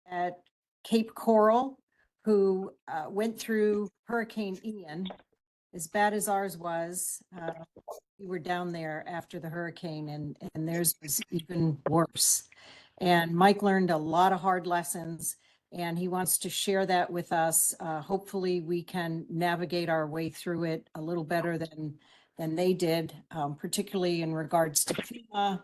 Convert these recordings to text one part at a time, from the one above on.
at Cape Coral who went through Hurricane Ian. As bad as ours was, we were down there after the hurricane, and theirs was even worse. And Mike learned a lot of hard lessons, and he wants to share that with us. Hopefully we can navigate our way through it a little better than they did, particularly in regards to FEMA,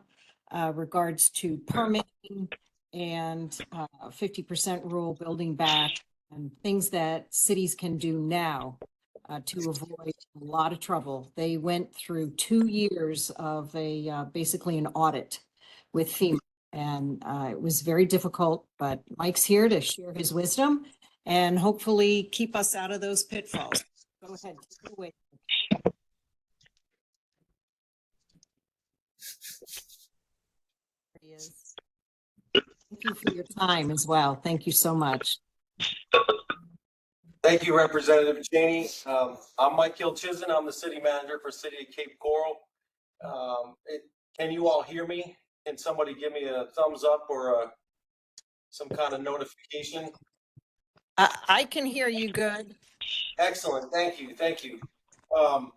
regards to permitting and 50% rural building back, and things that cities can do now to avoid a lot of trouble. They went through 2 years of basically an audit with FEMA, and it was very difficult, but Mike's here to share his wisdom and hopefully keep us out of those pitfalls. Go ahead, take it away. There he is. Thank you for your time as well. Thank you so much. Thank you, Representative Cheney. I'm Mike Kilchizen. I'm the city manager for City of Cape Coral. Can you all hear me? Can somebody give me a thumbs up or some kind of notification? I can hear you good. Excellent. Thank you. Thank you. I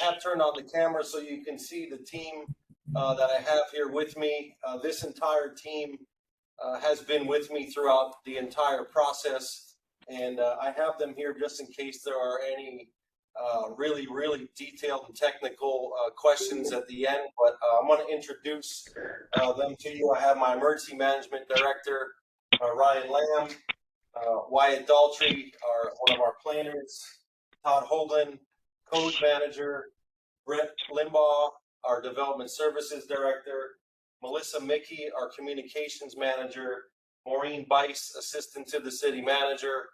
have turned on the camera so you can see the team that I have here with me. This entire team has been with me throughout the entire process, and I have them here just in case there are any really detailed and technical questions at the end. But I'm going to introduce them to you. I have my emergency management director, Ryan Lamb, Wyatt Daltrey, one of our planners, Todd Hoagland, code manager, Brett Limbaugh, our development services director, Melissa Mickey, our communications manager, Maureen Bice, assistant to the city manager,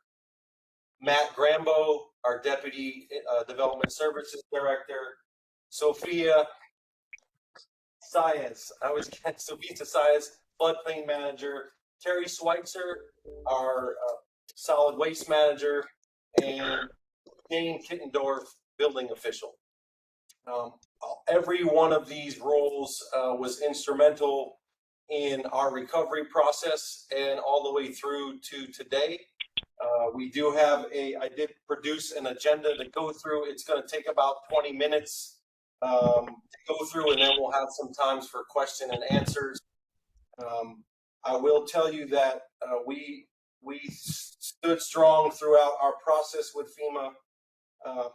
Matt Grambo, our deputy development services director, Sophia Saez, floodplain manager, Terry Schweitzer, our solid waste manager, and Jane Kittendorf, building official. Every one of these roles was instrumental in our recovery process and all the way through to today. We do have I did produce an agenda to go through. It's going to take about 20 minutes to go through, and then we'll have some times for question and answers. I will tell you that we stood strong throughout our process with FEMA.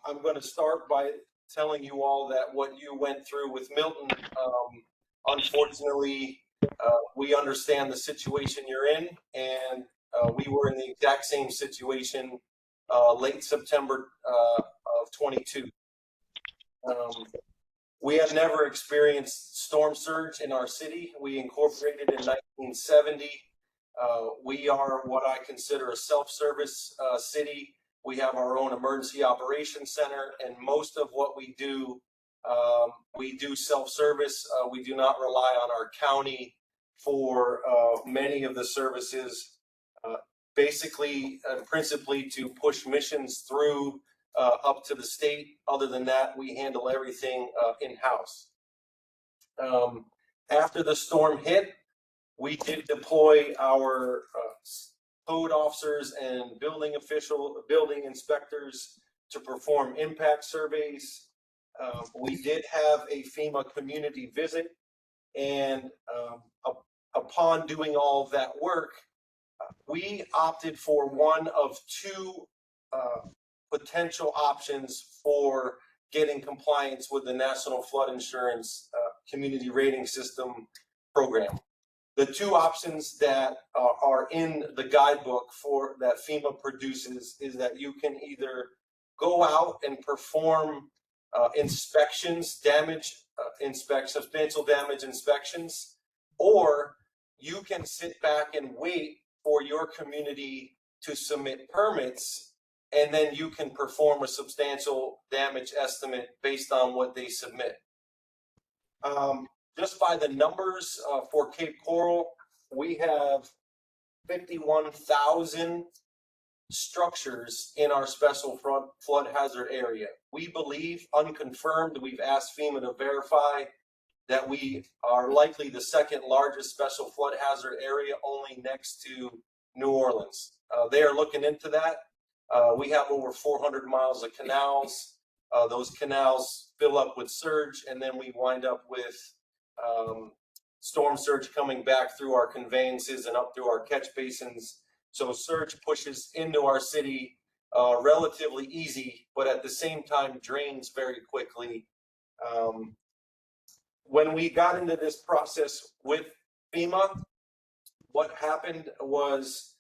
I'm going to start by telling you all that what you went through with Milton, unfortunately, we understand the situation you're in, and we were in the exact same situation late September of 22. We have never experienced storm surge in our city. We incorporated in 1970. We are what I consider a self-service city. We have our own emergency operations center, and most of what we do self-service. We do not rely on our county for many of the services, basically and principally to push missions through up to the state. Other than that, we handle everything in-house. After the storm hit, we did deploy our code officers and building inspectors to perform impact surveys. We did have a FEMA community visit, and upon doing all of that work, we opted for one of two potential options for getting compliance with the National Flood Insurance Community Rating System program. The two options that are in the guidebook that FEMA produces is that you can either go out and perform inspections, substantial damage inspections, or you can sit back and wait for your community to submit permits, and then you can perform a substantial damage estimate based on what they submit. Just by the numbers for Cape Coral, we have 51,000 structures in our special flood hazard area. We believe, unconfirmed, we've asked FEMA to verify, that we are likely the second largest special flood hazard area, only next to New Orleans. They are looking into that. We have over 400 miles of canals. Those canals fill up with surge, and then we wind up with storm surge coming back through our conveyances and up through our catch basins. So surge pushes into our city relatively easy, but at the same time drains very quickly. When we got into this process with FEMA, what happened was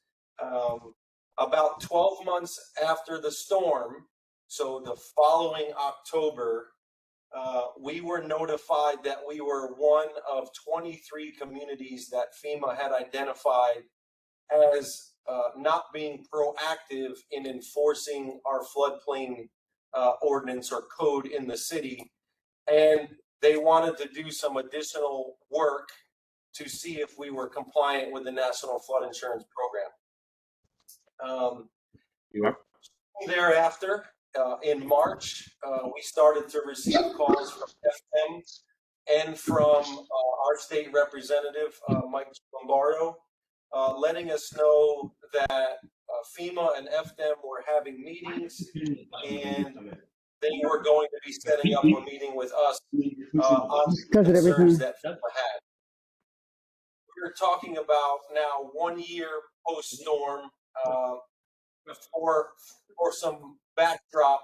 about 12 months after the storm, so the following October, we were notified that we were one of 23 communities that FEMA had identified as not being proactive in enforcing our floodplain ordinance or code in the city. And they wanted to do some additional work to see if we were compliant with the National Flood Insurance Program. Thereafter, in March, we started to receive calls from FDEM and from our state representative, Mike Lombardo, letting us know that FEMA and FDEM were having meetings, and they were going to be setting up a meeting with us on the concerns that FEMA had. We're talking about now 1 year post-storm. For some backdrop,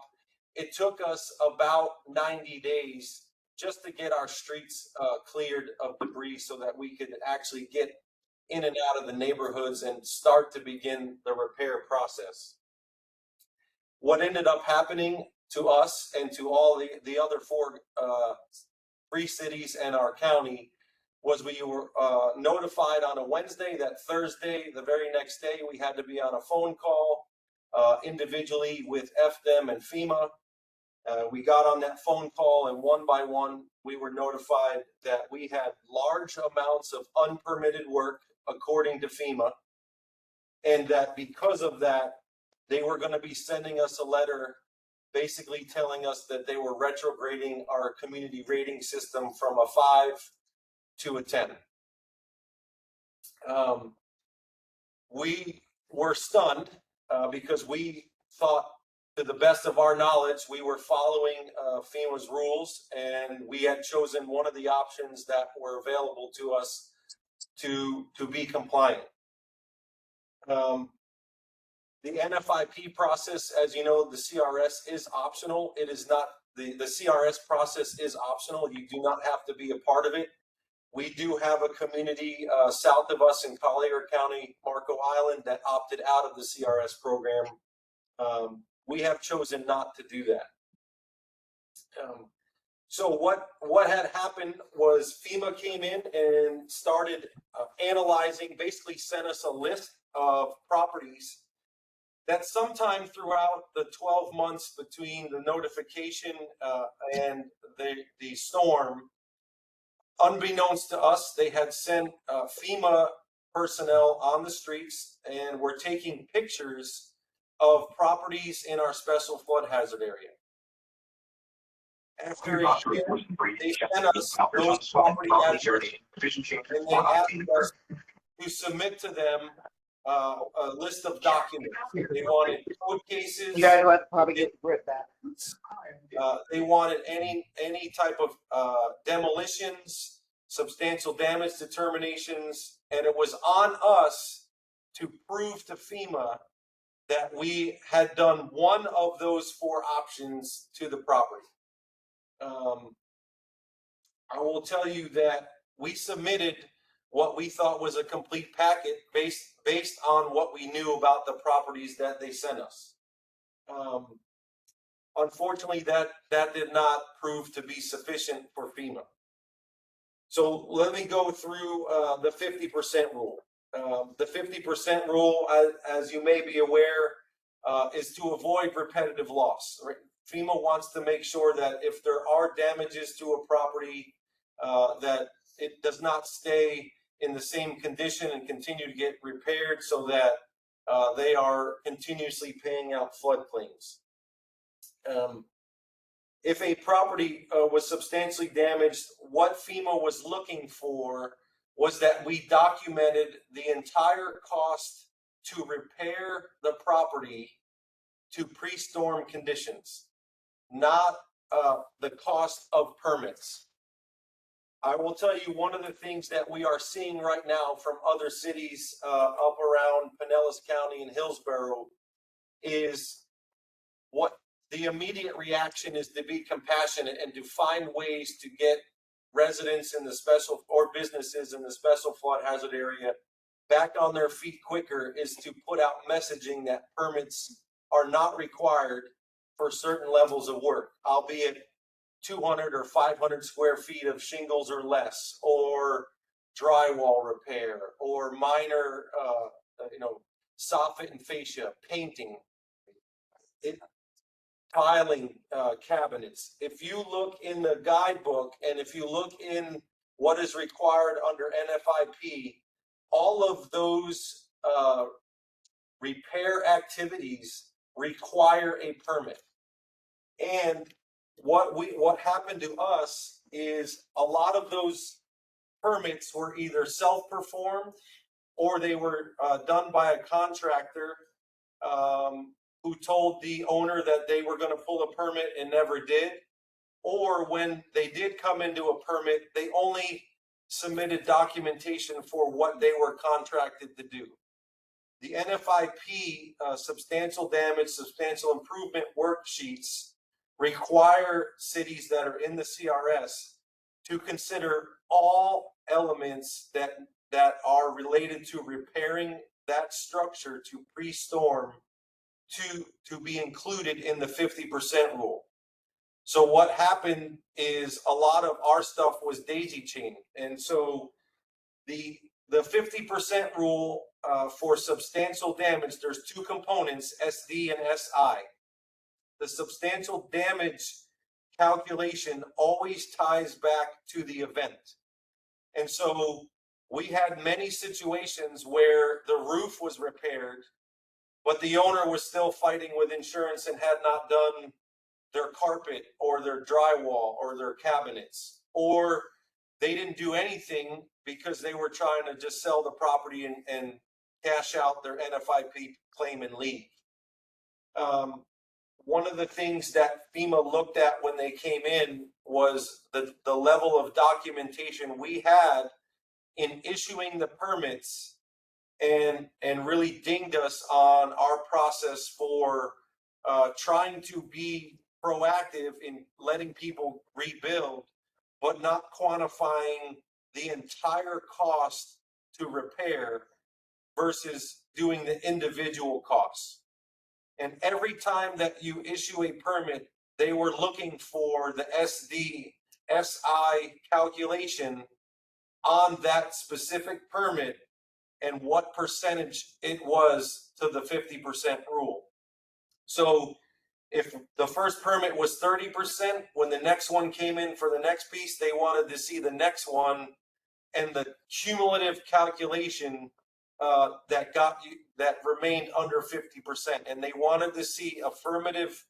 it took us about 90 days just to get our streets cleared of debris so that we could actually get in and out of the neighborhoods and start to begin the repair process. What ended up happening to us and to all the other three cities and our county was we were notified on a Wednesday that Thursday, the very next day, we had to be on a phone call individually with FDEM and FEMA. We got on that phone call, and one by one, we were notified that we had large amounts of unpermitted work according to FEMA, and that because of that, they were going to be sending us a letter basically telling us that they were retrograding our community rating system from a 5 to a 10. We were stunned because we thought, to the best of our knowledge, we were following FEMA's rules, and we had chosen one of the options that were available to us to be compliant. The NFIP process, as you know, the CRS is optional. It is not, the CRS process is optional. You do not have to be a part of it. We do have a community south of us in Collier County, Marco Island, that opted out of the CRS program. We have chosen not to do that. So what had happened was FEMA came in and started analyzing, basically sent us a list of properties that sometime throughout the 12 months between the notification and the storm, unbeknownst to us, they had sent FEMA personnel on the streets and were taking pictures of properties in our special flood hazard area. After a year, they sent us those property addresses, and they asked us to submit to them a list of documents. They wanted code cases. You guys will have to probably get the grip back. They wanted any type of demolitions, substantial damage determinations, and it was on us to prove to FEMA that we had done one of those 4 options to the property. I will tell you that we submitted what we thought was a complete packet based on what we knew about the properties that they sent us. Unfortunately, that did not prove to be sufficient for FEMA. So let me go through the 50% rule. The 50% rule, as you may be aware, is to avoid repetitive loss. Right? FEMA wants to make sure that if there are damages to a property, that it does not stay in the same condition and continue to get repaired, so that they are continuously paying out flood claims. if a property was substantially damaged, what FEMA was looking for was that we documented the entire cost to repair the property to pre-storm conditions, not the cost of permits. I will tell you, one of the things that we are seeing right now from other cities up around Pinellas County and Hillsborough is what the immediate reaction is to be compassionate and to find ways to get residents in the special or businesses in the special flood hazard area back on their feet quicker, is to put out messaging that permits are not required for certain levels of work, albeit 200 or 500 square feet of shingles or less, or drywall repair, or minor, soffit and fascia, painting, tiling cabinets. If you look in the guidebook and if you look in what is required under NFIP, all of those repair activities require a permit. And what happened to us is a lot of those permits were either self-performed or they were done by a contractor who told the owner that they were going to pull a permit and never did. Or when they did come into a permit, they only submitted documentation for what they were contracted to do. The NFIP substantial damage, substantial improvement worksheets require cities that are in the CRS to consider all elements that are related to repairing that structure to pre-storm to be included in the 50% rule. So what happened is a lot of our stuff was daisy chained. And so the 50% rule for substantial damage, there's two components, SD and SI. The substantial damage calculation always ties back to the event. And so we had many situations where the roof was repaired, but the owner was still fighting with insurance and had not done their carpet or their drywall or their cabinets, or they didn't do anything because they were trying to just sell the property and cash out their NFIP claim and leave. One of the things that FEMA looked at when they came in was the level of documentation we had in issuing the permits, and really dinged us on our process for trying to be proactive in letting people rebuild, but not quantifying the entire cost to repair versus doing the individual costs. And every time that you issue a permit, they were looking for the SD, SI calculation on that specific permit and what percentage it was to the 50% rule. So if the first permit was 30%, when the next one came in for the next piece, they wanted to see the next one and the cumulative calculation that remained under 50%. And they wanted to see affirmative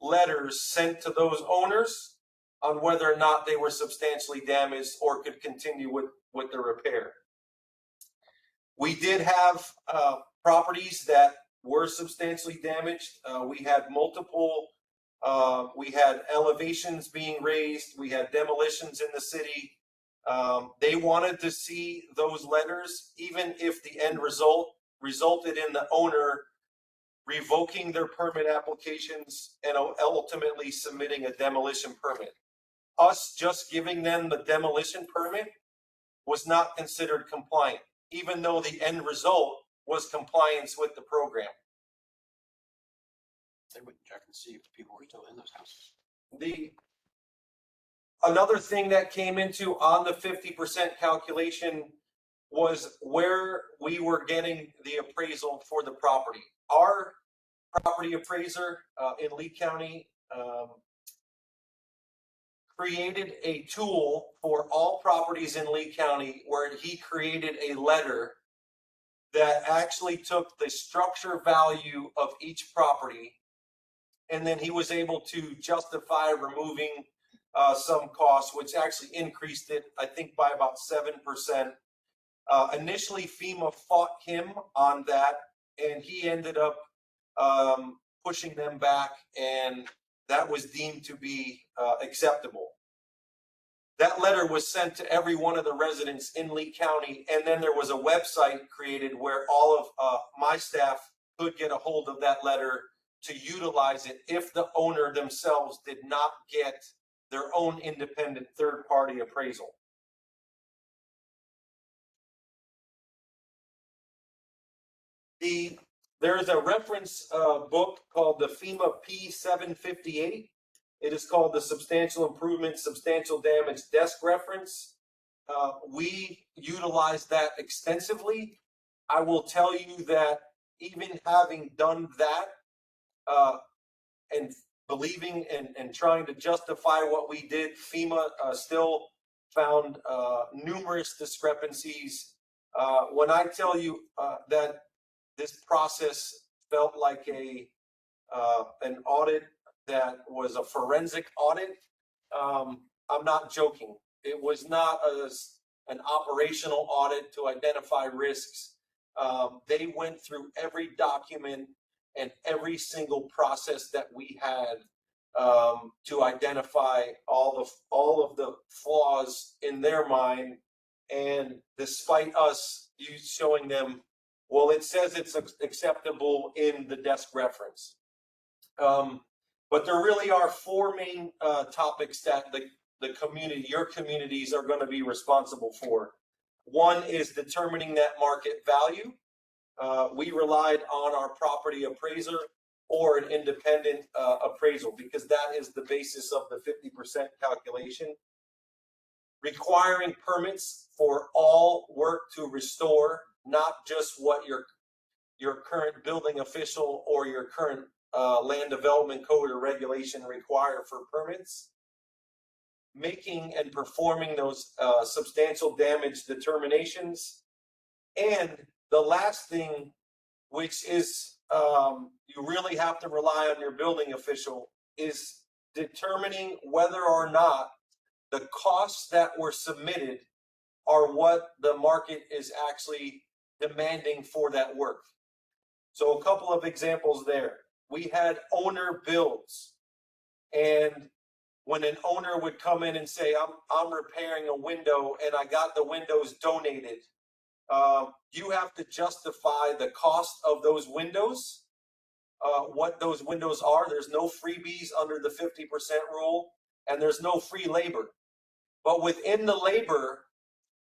letters sent to those owners on whether or not they were substantially damaged or could continue with the repair. We did have properties that were substantially damaged. We had multiple, we had elevations being raised, we had demolitions in the city. They wanted to see those letters, even if the end result resulted in the owner revoking their permit applications and ultimately submitting a demolition permit. Us just giving them the demolition permit was not considered compliant, even though the end result was compliance with the program. They would check and see if people were still in those houses. Another thing that came into on the 50% calculation was where we were getting the appraisal for the property. Our property appraiser in Lee County created a tool for all properties in Lee County where he created a letter that actually took the structure value of each property and then he was able to justify removing some costs, which actually increased it, I think, by about 7%. Initially, FEMA fought him on that, and he ended up pushing them back, and that was deemed to be acceptable. That letter was sent to every one of the residents in Lee County, and then there was a website created where all of my staff could get a hold of that letter to utilize it if the owner themselves did not get their own independent third-party appraisal. There is a reference book called the FEMA P758. It is called the Substantial Improvement, Substantial Damage Desk Reference. We utilize that extensively. I will tell you that even having done that and believing and trying to justify what we did, FEMA still found numerous discrepancies. When I tell you that this process felt like an audit that was a forensic audit, I'm not joking. It was not an operational audit to identify risks. They went through every document and every single process that we had to identify all of the flaws in their mind. And despite us showing them, well, it says it's acceptable in the desk reference. But there really are four main topics that the community, your communities, are going to be responsible for. One is determining that market value. We relied on our property appraiser or an independent appraisal because that is the basis of the 50% calculation. Requiring permits for all work to restore, not just what your current building official or your current land development code or regulation require for permits. Making and performing those substantial damage determinations. And the last thing, which is you really have to rely on your building official, is determining whether or not the costs that were submitted are what the market is actually demanding for that work. So a couple of examples there. We had owner builds, and when an owner would come in and say, I'm repairing a window and I got the windows donated, you have to justify the cost of those windows, what those windows are. There's no freebies under the 50% rule, and there's no free labor. But within the labor,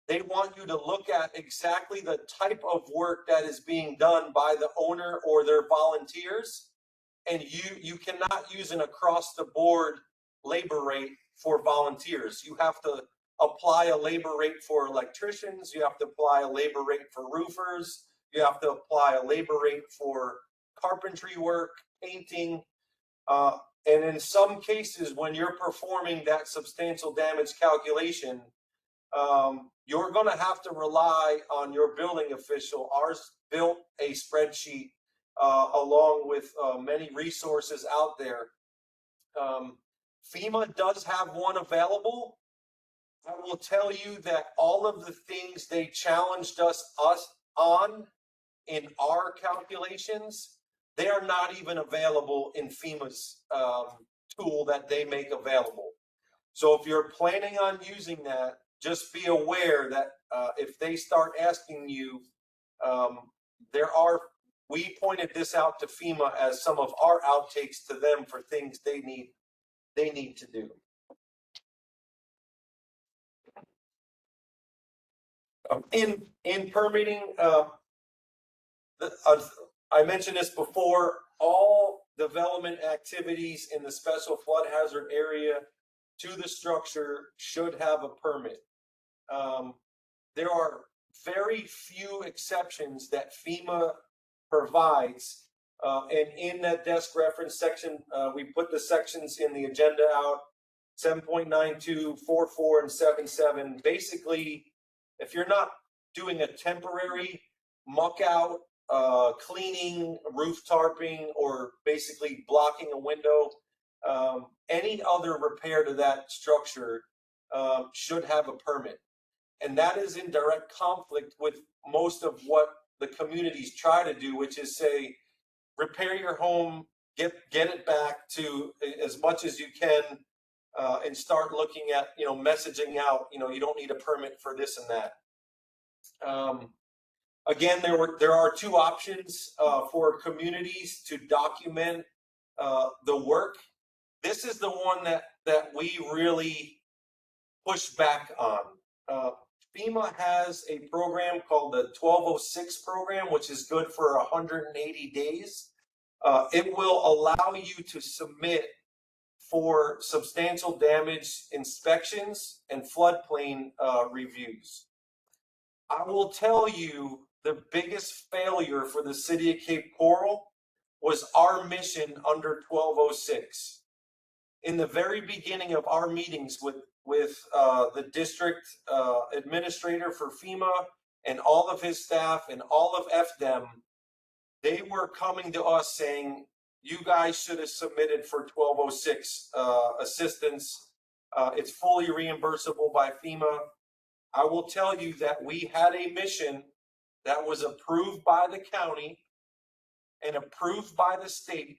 they want you to look at exactly the type of work that is being done by the owner or their volunteers. And you cannot use an across-the-board labor rate for volunteers. You have to apply a labor rate for electricians. You have to apply a labor rate for roofers. You have to apply a labor rate for carpentry work, painting. And in some cases, when you're performing that substantial damage calculation, you're going to have to rely on your building official. Ours built a spreadsheet along with many resources out there. FEMA does have one available. I will tell you that all of the things they challenged us on in our calculations, they are not even available in FEMA's tool that they make available. So if you're planning on using that, just be aware that if they start asking you, we pointed this out to FEMA as some of our outtakes to them for things they need to do. In permitting, I mentioned this before, all development activities in the special flood hazard area to the structure should have a permit. There are very few exceptions that FEMA provides, and in that desk reference section, we put the sections in the agenda out, 7.92, 4.4, and 7.7. Basically, if you're not doing a temporary muck out cleaning, roof tarping, or basically blocking a window, any other repair to that structure should have a permit. And that is in direct conflict with most of what the communities try to do, which is say, repair your home, get it back to as much as you can, and start looking at, messaging out, you don't need a permit for this and that. Again, there are two options for communities to document the work. This is the one that we really push back on. FEMA has a program called the 1206 program, which is good for 180 days. It will allow you to submit for substantial damage inspections and floodplain reviews. I will tell you the biggest failure for the city of Cape Coral was our mission under 1206. In the very beginning of our meetings with the district administrator for FEMA and all of his staff and all of FDEM, they were coming to us saying, you guys should have submitted for 1206 assistance. It's fully reimbursable by FEMA. I will tell you that we had a mission that was approved by the county and approved by the state.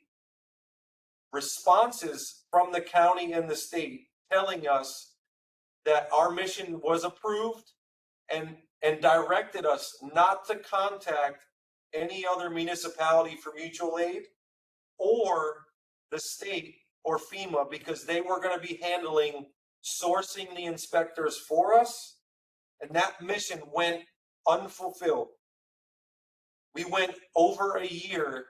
Responses from the county and the state telling us that our mission was approved and directed us not to contact any other municipality for mutual aid or the state or FEMA, because they were going to be handling sourcing the inspectors for us. And that mission went unfulfilled. We went over a year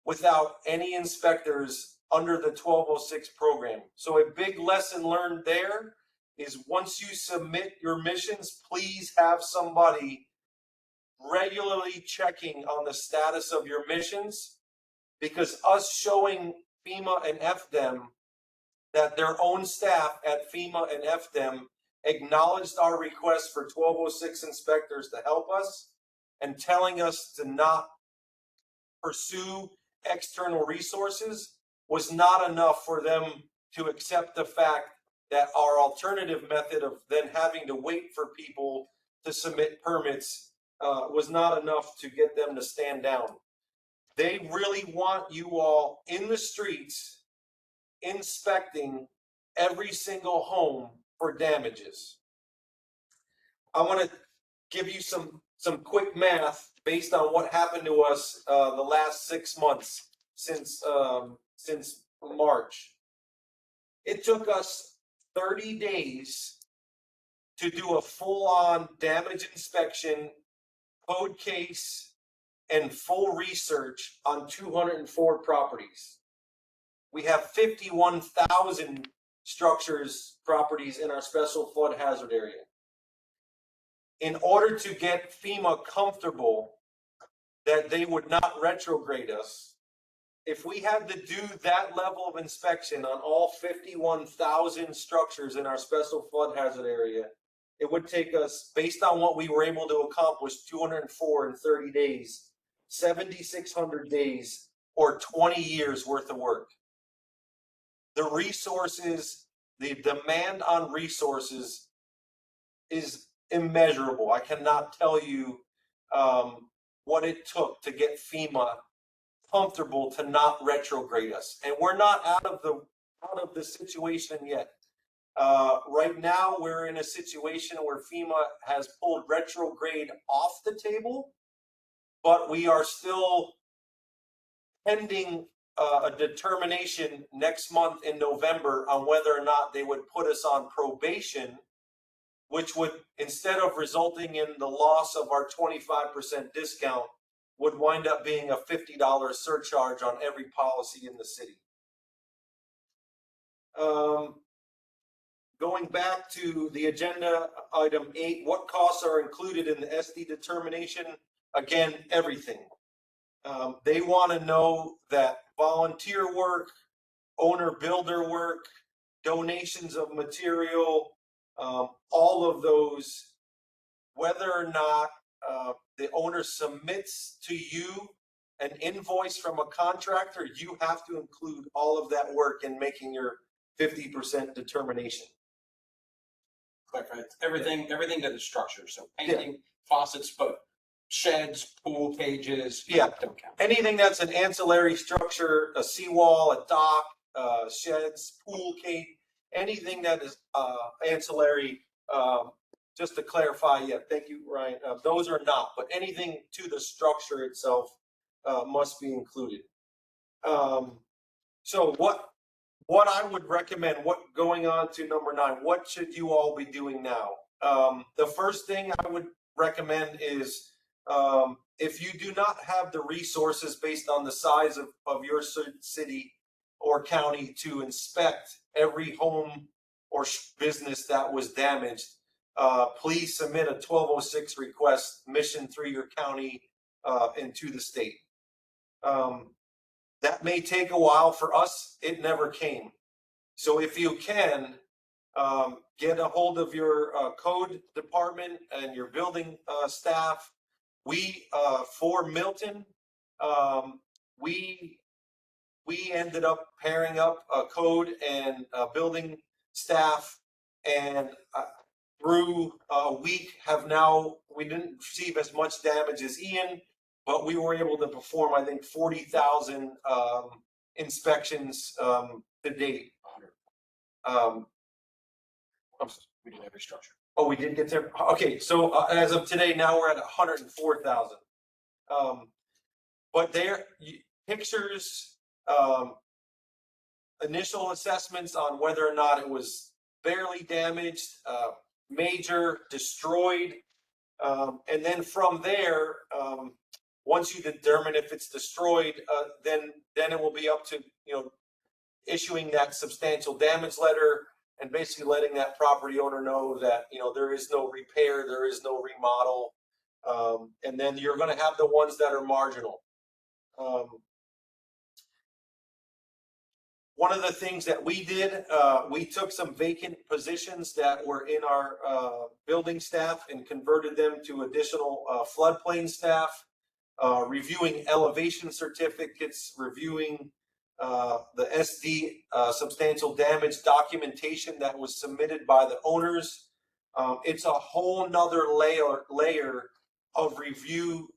without any inspectors under the 1206 program. So a big lesson learned there is once you submit your missions, please have somebody regularly checking on the status of your missions, because us showing FEMA and FDEM that their own staff at FEMA and FDEM acknowledged our request for 1206 inspectors to help us and telling us to not pursue external resources was not enough for them to accept the fact that our alternative method of then having to wait for people to submit permits was not enough to get them to stand down. They really want you all in the streets inspecting every single home for damages. I want to give you some quick math based on what happened to us the last 6 months since March. It took us 30 days to do a full-on damage inspection, code case, and full research on 204 properties. We have 51,000 structures, properties in our special flood hazard area. In order to get FEMA comfortable that they would not retrograde us, if we had to do that level of inspection on all 51,000 structures in our special flood hazard area, it would take us, based on what we were able to accomplish, 204 in 30 days, 7,600 days, or 20 years worth of work. The resources, the demand on resources is immeasurable. I cannot tell you what it took to get FEMA comfortable to not retrograde us, and we're not out of the situation yet. Right now, we're in a situation where FEMA has pulled retrograde off the table, but we are still pending a determination next month in November on whether or not they would put us on probation, which would, instead of resulting in the loss of our 25% discount, would wind up being a $50 surcharge on every policy in the city. Going back to the agenda, item 8, what costs are included in the SD determination? Again, everything. They want to know that volunteer work, owner builder work, donations of material, all of those, whether or not the owner submits to you an invoice from a contractor, you have to include all of that work in making your 50% determination. Clarify, everything that is structure, so painting, faucets, but sheds, pool cages. Yeah. Don't count. Anything that's an ancillary structure, a seawall, a dock, sheds, pool cage, anything that is ancillary, just to clarify, yeah, thank you, Ryan, those are not, but anything to the structure itself must be included. So what I would recommend, going on to number 9, what should you all be doing now? The first thing I would recommend is, if you do not have the resources based on the size of your city or county to inspect every home or business that was damaged, please submit a 1206 request mission through your county and to the state. That may take a while. For us, it never came. So if you can, get a hold of your code department and your building staff. We, for Milton, we ended up pairing up a code and building staff, and through a week we didn't receive as much damage as Ian, but we were able to perform, I think, 40,000 inspections to date. We did every structure. Oh, we did get there? Okay, so as of today, now we're at 104,000. But pictures, initial assessments on whether or not it was barely damaged, major, destroyed. And then from there, once you determine if it's destroyed, then it will be up to, issuing that substantial damage letter and basically letting that property owner know that, there is no repair, there is no remodel. And then you're going to have the ones that are marginal. One of the things that we did, we took some vacant positions that were in our building staff and converted them to additional floodplain staff, reviewing elevation certificates, reviewing the SD substantial damage documentation that was submitted by the owners. It's a whole nother layer of review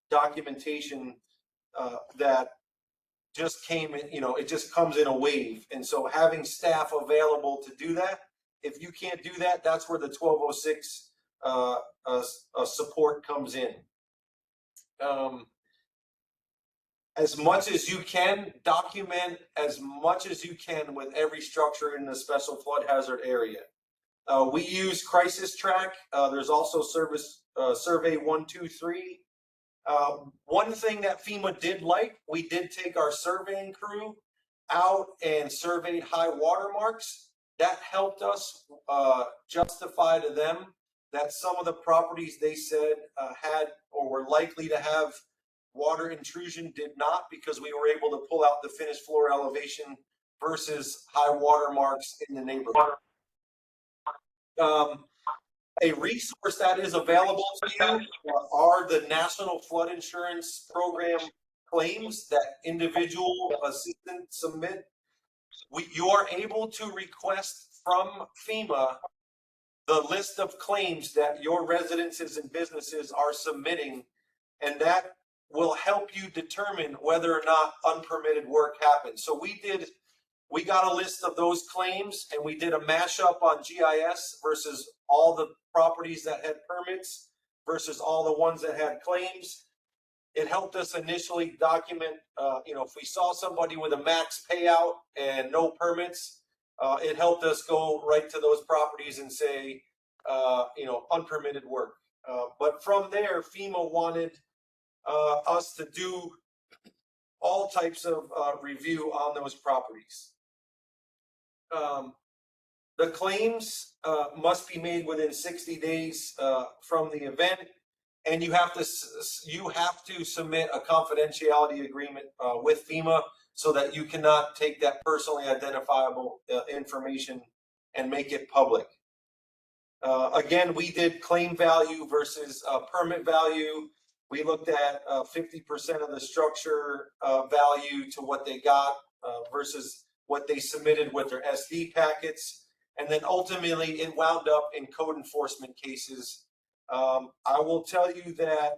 documentation that just came in, it just comes in a wave. And so having staff available to do that, if you can't do that, that's where the 1206 support comes in. As much as you can, document as much as you can with every structure in the special flood hazard area. We use Crisis Track. There's also Survey 123. One thing that FEMA did we did take our surveying crew out and surveyed high water marks. That helped us justify to them that some of the properties they said had or were likely to have water intrusion did not, because we were able to pull out the finished floor elevation versus high water marks in the neighborhood. A resource that is available to you are the National Flood Insurance Program claims that individual assistants submit. You are able to request from FEMA the list of claims that your residences and businesses are submitting, and that will help you determine whether or not unpermitted work happens. So we got a list of those claims, and we did a mashup on GIS versus all the properties that had permits versus all the ones that had claims. It helped us initially document, if we saw somebody with a max payout and no permits, it helped us go right to those properties and say, unpermitted work. But from there, FEMA wanted us to do all types of review on those properties. The claims must be made within 60 days from the event, and you have to submit a confidentiality agreement with FEMA so that you cannot take that personally identifiable information and make it public. Again, we did claim value versus permit value. We looked at 50% of the structure value to what they got versus what they submitted with their SD packets. And then ultimately it wound up in code enforcement cases. I will tell you that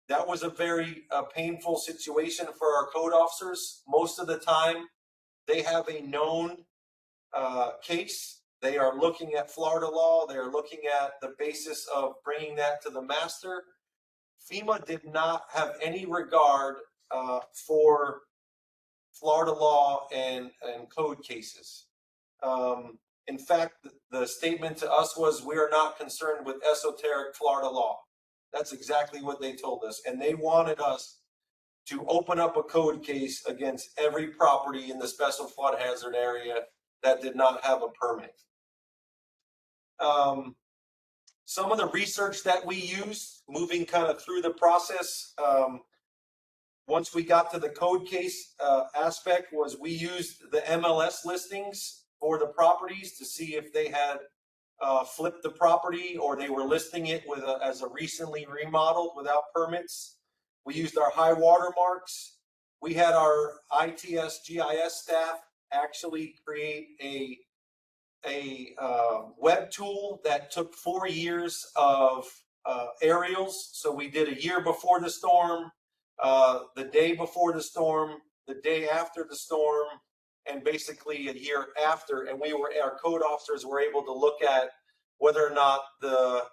that was a very painful situation for our code officers. Most of the time, they have a known case. They are looking at Florida law. They are looking at the basis of bringing that to the master. FEMA did not have any regard for Florida law and code cases. In fact, the statement to us was, we are not concerned with esoteric Florida law. That's exactly what they told us. And they wanted us to open up a code case against every property in the special flood hazard area that did not have a permit. Some of the research that we used, moving kind of through the process, once we got to the code case aspect, was we used the MLS listings for the properties to see if they had flipped the property or they were listing it with as a recently remodeled without permits. We used our high water marks. We had our ITS GIS staff actually create a web tool that took 4 years of aerials. So we did a year before the storm, the day before the storm, the day after the storm, and basically a year after. And our code officers were able to look at whether or not the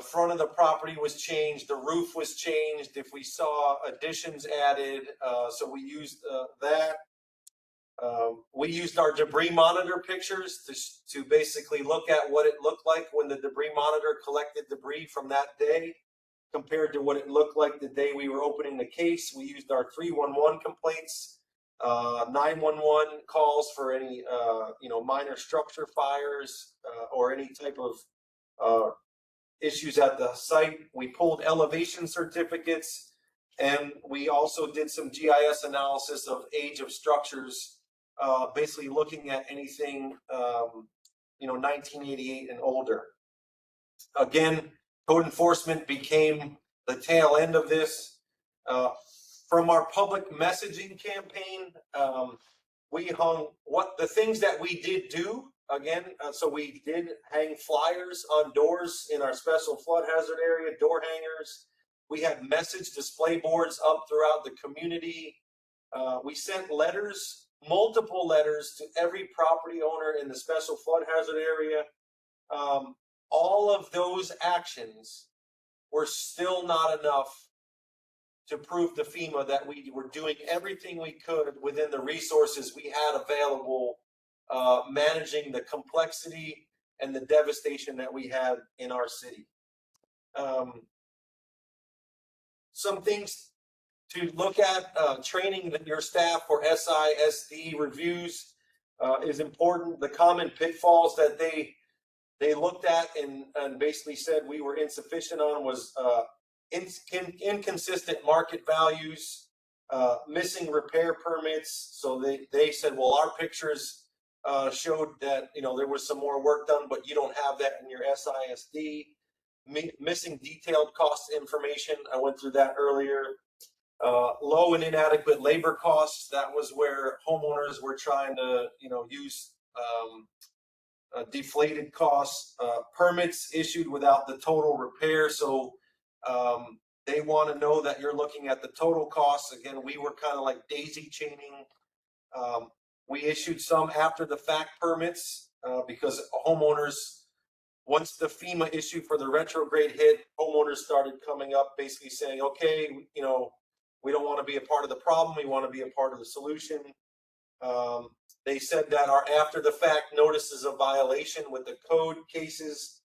front of the property was changed, the roof was changed, if we saw additions added. So we used that. We used our debris monitor pictures to basically look at what it looked like when the debris monitor collected debris from that day compared to what it looked like the day we were opening the case. We used our 311 complaints, 911 calls for any minor structure fires or any type of issues at the site. We pulled elevation certificates, and we also did some GIS analysis of age of structures, basically looking at anything 1988 and older. Again, code enforcement became the tail end of this. From our public messaging campaign, we hung the things that we did do. Again, so we did hang flyers on doors in our special flood hazard area, door hangers. We had message display boards up throughout the community. We sent letters, multiple letters to every property owner in the special flood hazard area. All of those actions were still not enough to prove to FEMA that we were doing everything we could within the resources we had available, managing the complexity and the devastation that we had in our city. Some things to look at, training your staff for SISD reviews is important. The common pitfalls that they looked at and basically said we were insufficient on was inconsistent market values, missing repair permits. So they said, well, our pictures showed that there was some more work done, but you don't have that in your SISD. Missing detailed cost information. I went through that earlier. Low and inadequate labor costs. That was where homeowners were trying to use deflated costs. Permits issued without the total repair. So they want to know that you're looking at the total costs. Again, we were kind of like daisy chaining. We issued some after the fact permits because homeowners, once the FEMA issue for the retrograde hit, homeowners started coming up basically saying, okay, we don't want to be a part of the problem. We want to be a part of the solution. They said that our after the fact notices of violation with the code cases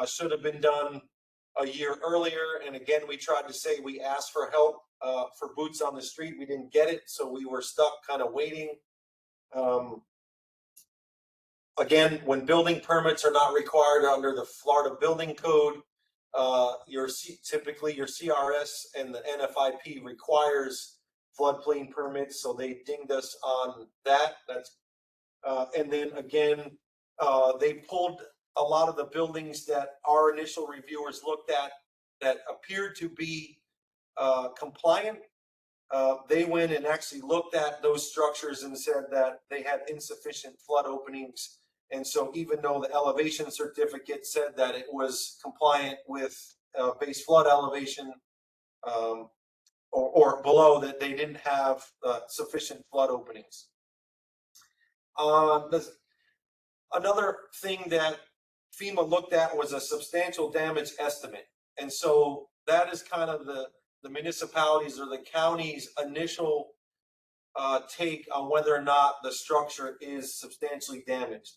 should have been done a year earlier. And again, we tried to say we asked for help for boots on the street. We didn't get it. So we were stuck kind of waiting. Again, when building permits are not required under the Florida Building Code, typically your CRS and the NFIP requires floodplain permits, so they dinged us on that. And then again, they pulled a lot of the buildings that our initial reviewers looked at that appeared to be compliant. They went and actually looked at those structures and said that they had insufficient flood openings. And so even though the elevation certificate said that it was compliant with base flood elevation or below, that they didn't have sufficient flood openings. Another thing that FEMA looked at was a substantial damage estimate. And so that is kind of the municipalities or the county's initial take on whether or not the structure is substantially damaged.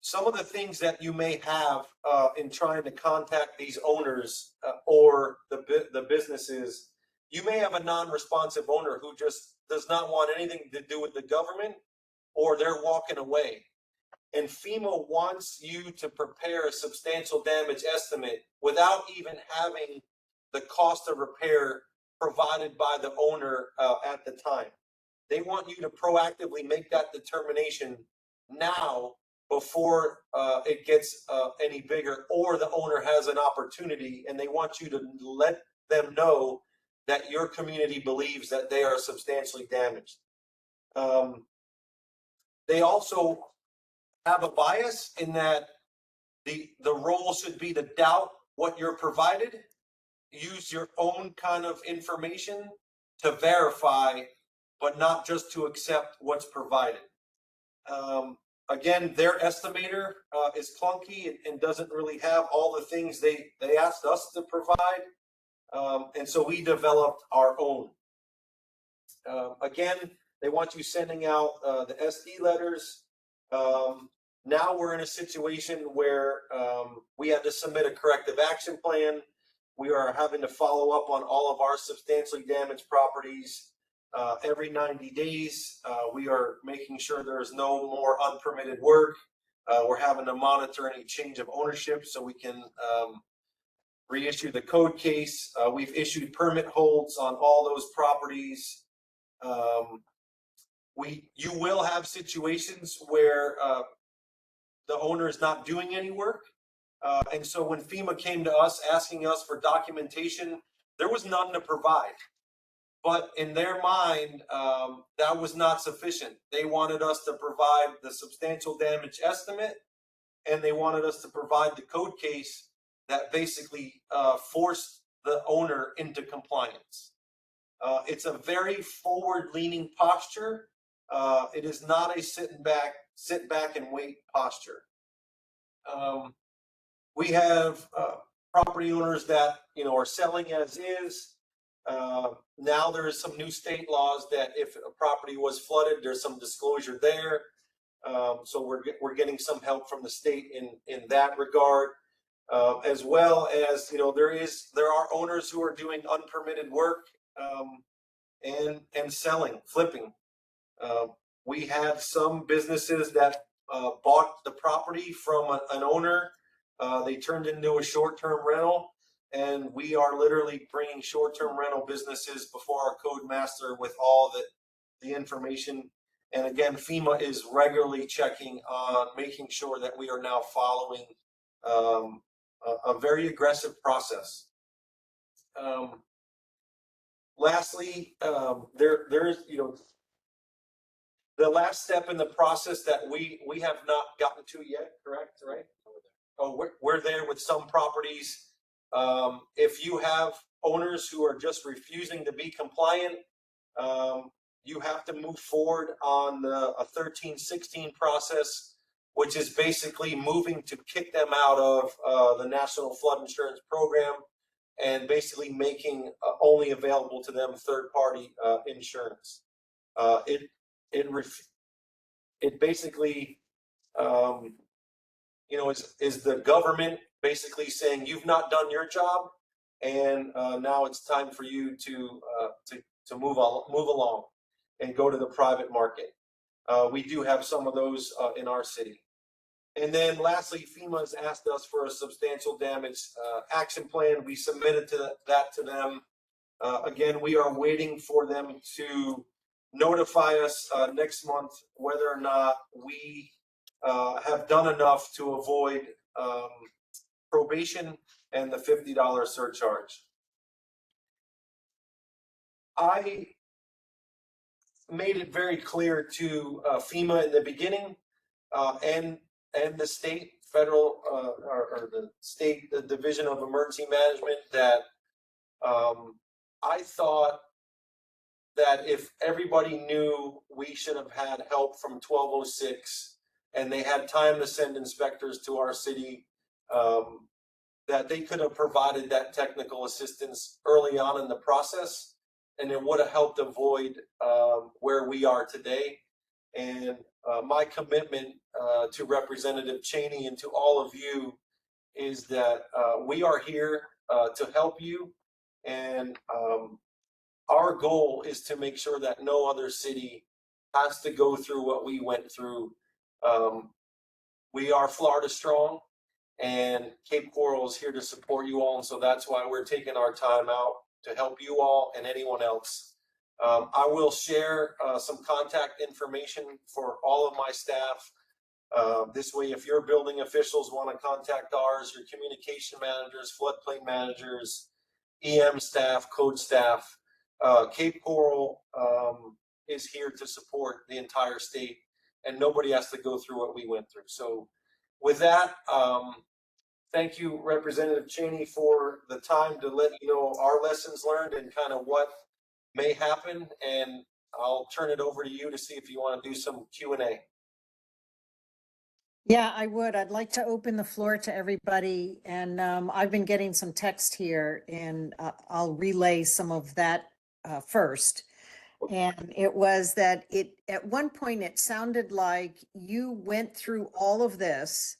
Some of the things that you may have in trying to contact these owners or the businesses, you may have a non-responsive owner who just does not want anything to do with the government, or they're walking away. And FEMA wants you to prepare a substantial damage estimate without even having the cost of repair provided by the owner at the time. They want you to proactively make that determination now before it gets any bigger, or the owner has an opportunity, and they want you to let them know that your community believes that they are substantially damaged. They also have a bias in that the role should be to doubt what you're provided, use your own kind of information to verify, but not just to accept what's provided. Again, their estimator is clunky and doesn't really have all the things they asked us to provide. And so we developed our own. Again, they want you sending out the SD letters. Now we're in a situation where we had to submit a corrective action plan. We are having to follow up on all of our substantially damaged properties every 90 days. We are making sure there's no more unpermitted work. We're having to monitor any change of ownership so we can reissue the code case. We've issued permit holds on all those properties. You will have situations where the owner is not doing any work. And so when FEMA came to us asking us for documentation, there was none to provide. But in their mind, that was not sufficient. They wanted us to provide the substantial damage estimate, and they wanted us to provide the code case that basically forced the owner into compliance. It's a very forward-leaning posture. It is not a sit back and wait posture. We have property owners that are selling as is. Now there is some new state laws that if a property was flooded, there's some disclosure there. So we're getting some help from the state in that regard, as well as there are owners who are doing unpermitted work and selling, flipping. We had some businesses that bought the property from an owner. They turned into a short-term rental, and we are literally bringing short-term rental businesses before our code master with all the information. And again, FEMA is regularly checking on making sure that we are now following a very aggressive process. Lastly, there's the last step in the process that we have not gotten to yet, correct? Right? Oh, we're there with some properties. If you have owners who are just refusing to be compliant, you have to move forward on a 1316 process, which is basically moving to kick them out of the National Flood Insurance Program and basically making only available to them third-party insurance. It basically is the government basically saying you've not done your job, and now it's time for you to move along and go to the private market. We do have some of those in our city. And then lastly, FEMA has asked us for a substantial damage action plan. We submitted that to them. Again, we are waiting for them to notify us next month whether or not we have done enough to avoid probation and the $50 surcharge. I made it very clear to FEMA in the beginning, and the state, federal, or the state the Division of Emergency Management, that I thought that if everybody knew we should have had help from 1206 and they had time to send inspectors to our city, that they could have provided that technical assistance early on in the process, and it would have helped avoid where we are today. And my commitment to Representative Cheney and to all of you is that we are here to help you, and our goal is to make sure that no other city has to go through what we went through. We are Florida strong, and Cape Coral is here to support you all, and so that's why we're taking our time out to help you all and anyone else. I will share some contact information for all of my staff. This way, if your building officials want to contact ours, your communication managers, floodplain managers, EM staff, code staff, Cape Coral is here to support the entire state, and nobody has to go through what we went through. So with that, thank you, Representative Cheney, for the time to let you know our lessons learned and kind of what may happen. And I'll turn it over to you to see if you want to do some Q&A. Yeah, I would. I'd like to open the floor to everybody. And I've been getting some text here, and I'll relay some of that first. And it was that at one point it sounded like you went through all of this,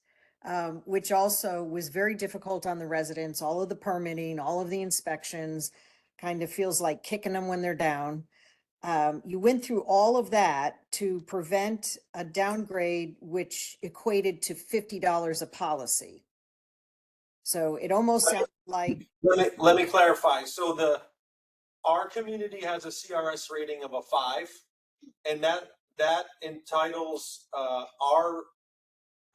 which also was very difficult on the residents, all of the permitting, all of the inspections, kind of feels like kicking them when they're down. You went through all of that to prevent a downgrade, which equated to $50 a policy. So it almost sounds like. Let me clarify. So our community has a CRS rating of a 5, and that entitles our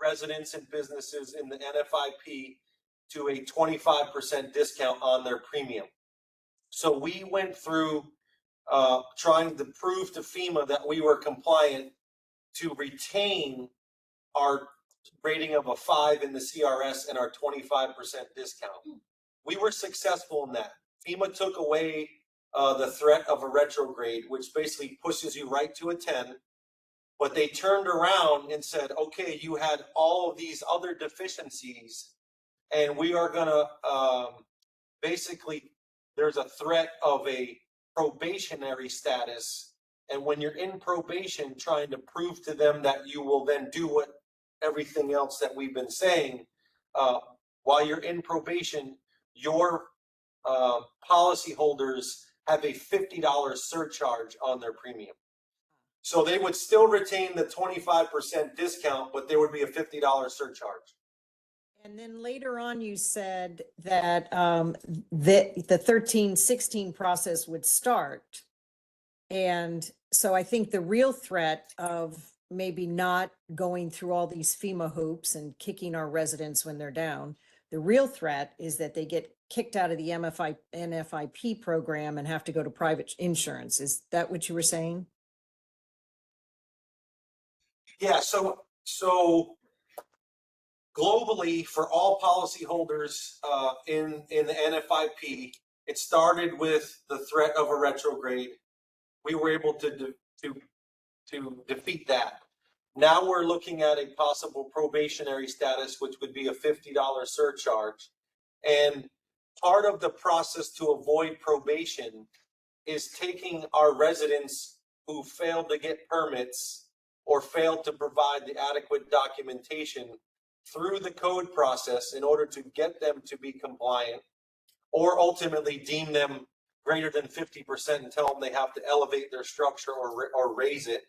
residents and businesses in the NFIP to a 25% discount on their premium. So we went through trying to prove to FEMA that we were compliant to retain our rating of a 5 in the CRS and our 25% discount. We were successful in that. FEMA took away the threat of a retrograde, which basically pushes you right to a 10. But they turned around and said, okay, you had all of these other deficiencies, and we are going to basically, there's a threat of a probationary status. And when you're in probation, trying to prove to them that you will then do what everything else that we've been saying, while you're in probation, your policyholders have a $50 surcharge on their premium. So they would still retain the 25% discount, but there would be a $50 surcharge. And then later on, you said that the 1316 process would start. And so I think the real threat of maybe not going through all these FEMA hoops and kicking our residents when they're down, the real threat is that they get kicked out of the NFIP program and have to go to private insurance. Is that what you were saying? Yeah, so globally, for all policyholders in the NFIP, it started with the threat of a retrograde. We were able to defeat that. Now we're looking at a possible probationary status, which would be a $50 surcharge. And part of the process to avoid probation is taking our residents who failed to get permits or failed to provide the adequate documentation through the code process in order to get them to be compliant, or ultimately deem them greater than 50% and tell them they have to elevate their structure or raise it.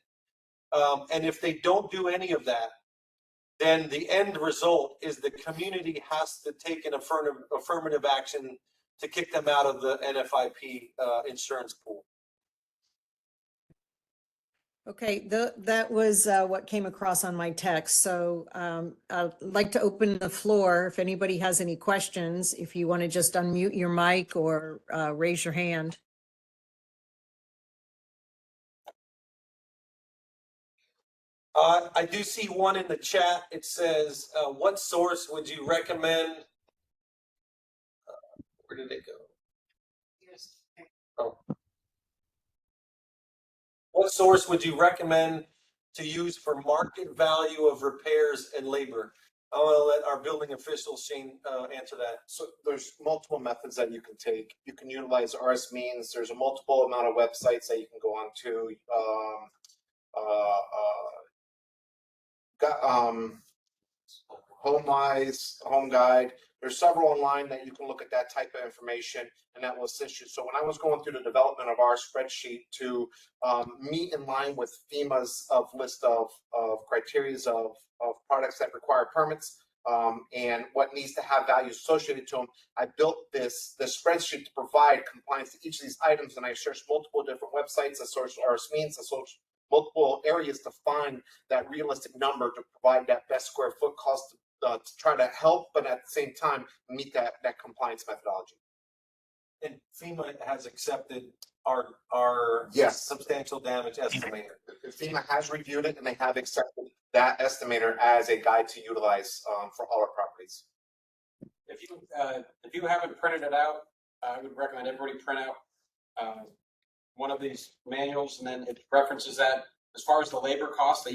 And if they don't do any of that, then the end result is the community has to take an affirmative action to kick them out of the NFIP insurance pool. Okay, that was what came across on my text. So I'd like to open the floor. If anybody has any questions, if you want to just unmute your mic or raise your hand. I do see one in the chat. It says, what source would you recommend? Where did it go? Oh. What source would you recommend to use for market value of repairs and labor? I want to let our building official, Shane, answer that. So there's multiple methods that you can take. You can utilize RS Means. There's a multiple amount of websites that you can go on to. HomeWise, Home Guide. There's several online that you can look at that type of information, and that will assist you. So when I was going through the development of our spreadsheet to meet in line with FEMA's list of criteria of products that require permits, and what needs to have value associated to them, I built this spreadsheet to provide compliance to each of these items, and I searched multiple different websites. I searched RS Means, I searched multiple areas to find that realistic number to provide that best square foot cost to try to help, but at the same time meet that compliance methodology. And FEMA has accepted our Yes. substantial damage estimator. FEMA has reviewed it, and they have accepted that estimator as a guide to utilize for all our properties. If you haven't printed it out, I would recommend everybody print out one of these manuals, and then it references that. As far as the labor cost, they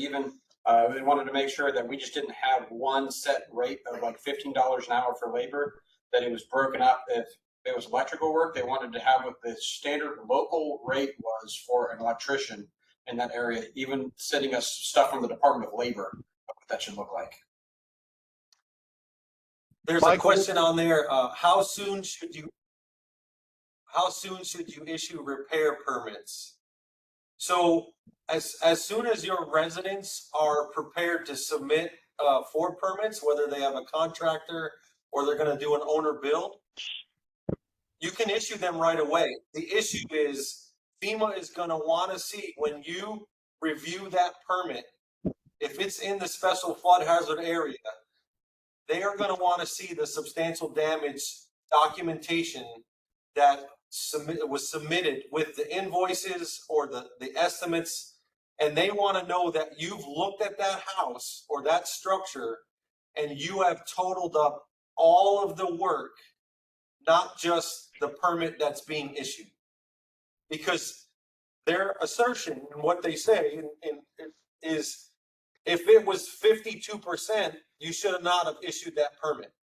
wanted to make sure that we just didn't have one set rate of like $15 an hour for labor, that it was broken up. If it was electrical work, they wanted to have what the standard local rate was for an electrician in that area, even sending us stuff from the Department of Labor, what that should look like. There's a question on there. How soon should you issue repair permits? So as soon as your residents are prepared to submit for permits, whether they have a contractor or they're going to do an owner build, you can issue them right away. The issue is FEMA is going to want to see when you review that permit, if it's in the special flood hazard area, they are going to want to see the substantial damage documentation that was submitted with the invoices or the estimates, and they want to know that you've looked at that house or that structure and you have totaled up all of the work, not just the permit that's being issued. Because their assertion and what they say is if it was 52%, you should not have issued that permit.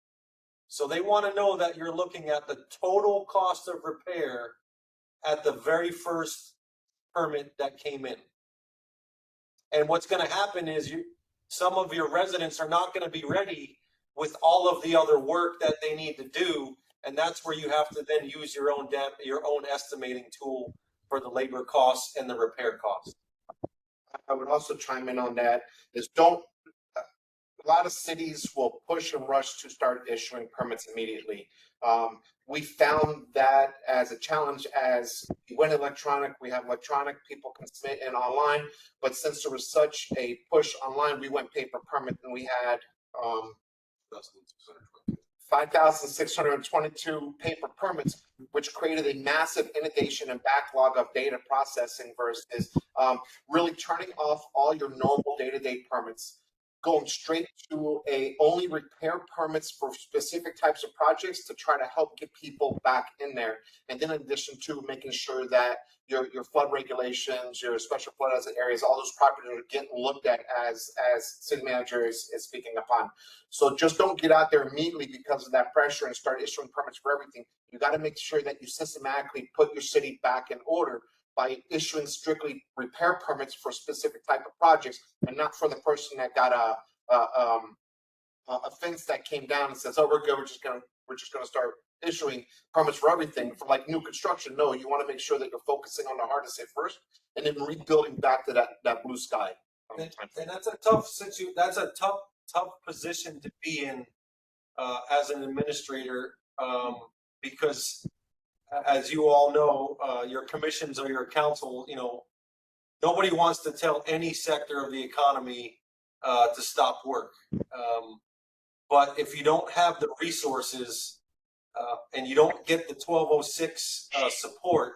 So they want to know that you're looking at the total cost of repair at the very first permit that came in. And what's going to happen is some of your residents are not going to be ready with all of the other work that they need to do. And that's where you have to then use your own estimating tool for the labor costs and the repair costs. I would also chime in on that is a lot of cities will push and rush to start issuing permits immediately. We found that as a challenge as we went electronic, we have electronic, people can submit in online, but since there was such a push online, we went paper permit, and we had 5,622 paper permits, which created a massive inundation and backlog of data processing versus really turning off all your normal day-to-day permits, going straight to only repair permits for specific types of projects to try to help get people back in there. And then in addition to making sure that your flood regulations, your special flood hazard areas, all those properties are getting looked at as city manager is speaking upon. So just don't get out there immediately because of that pressure and start issuing permits for everything. You got to make sure that you systematically put your city back in order by issuing strictly repair permits for specific type of projects, and not for the person that got a fence that came down and says, "Oh, we're good. We're just gonna start issuing permits for everything for like new construction." No, you want to make sure that you're focusing on the hardest hit first, and then rebuilding back to that blue sky. And that's a tough That's a tough position to be in as an administrator, because as you all know, your commissions or your council, nobody wants to tell any sector of the economy to stop work. But if you don't have the resources and you don't get the 1206 support,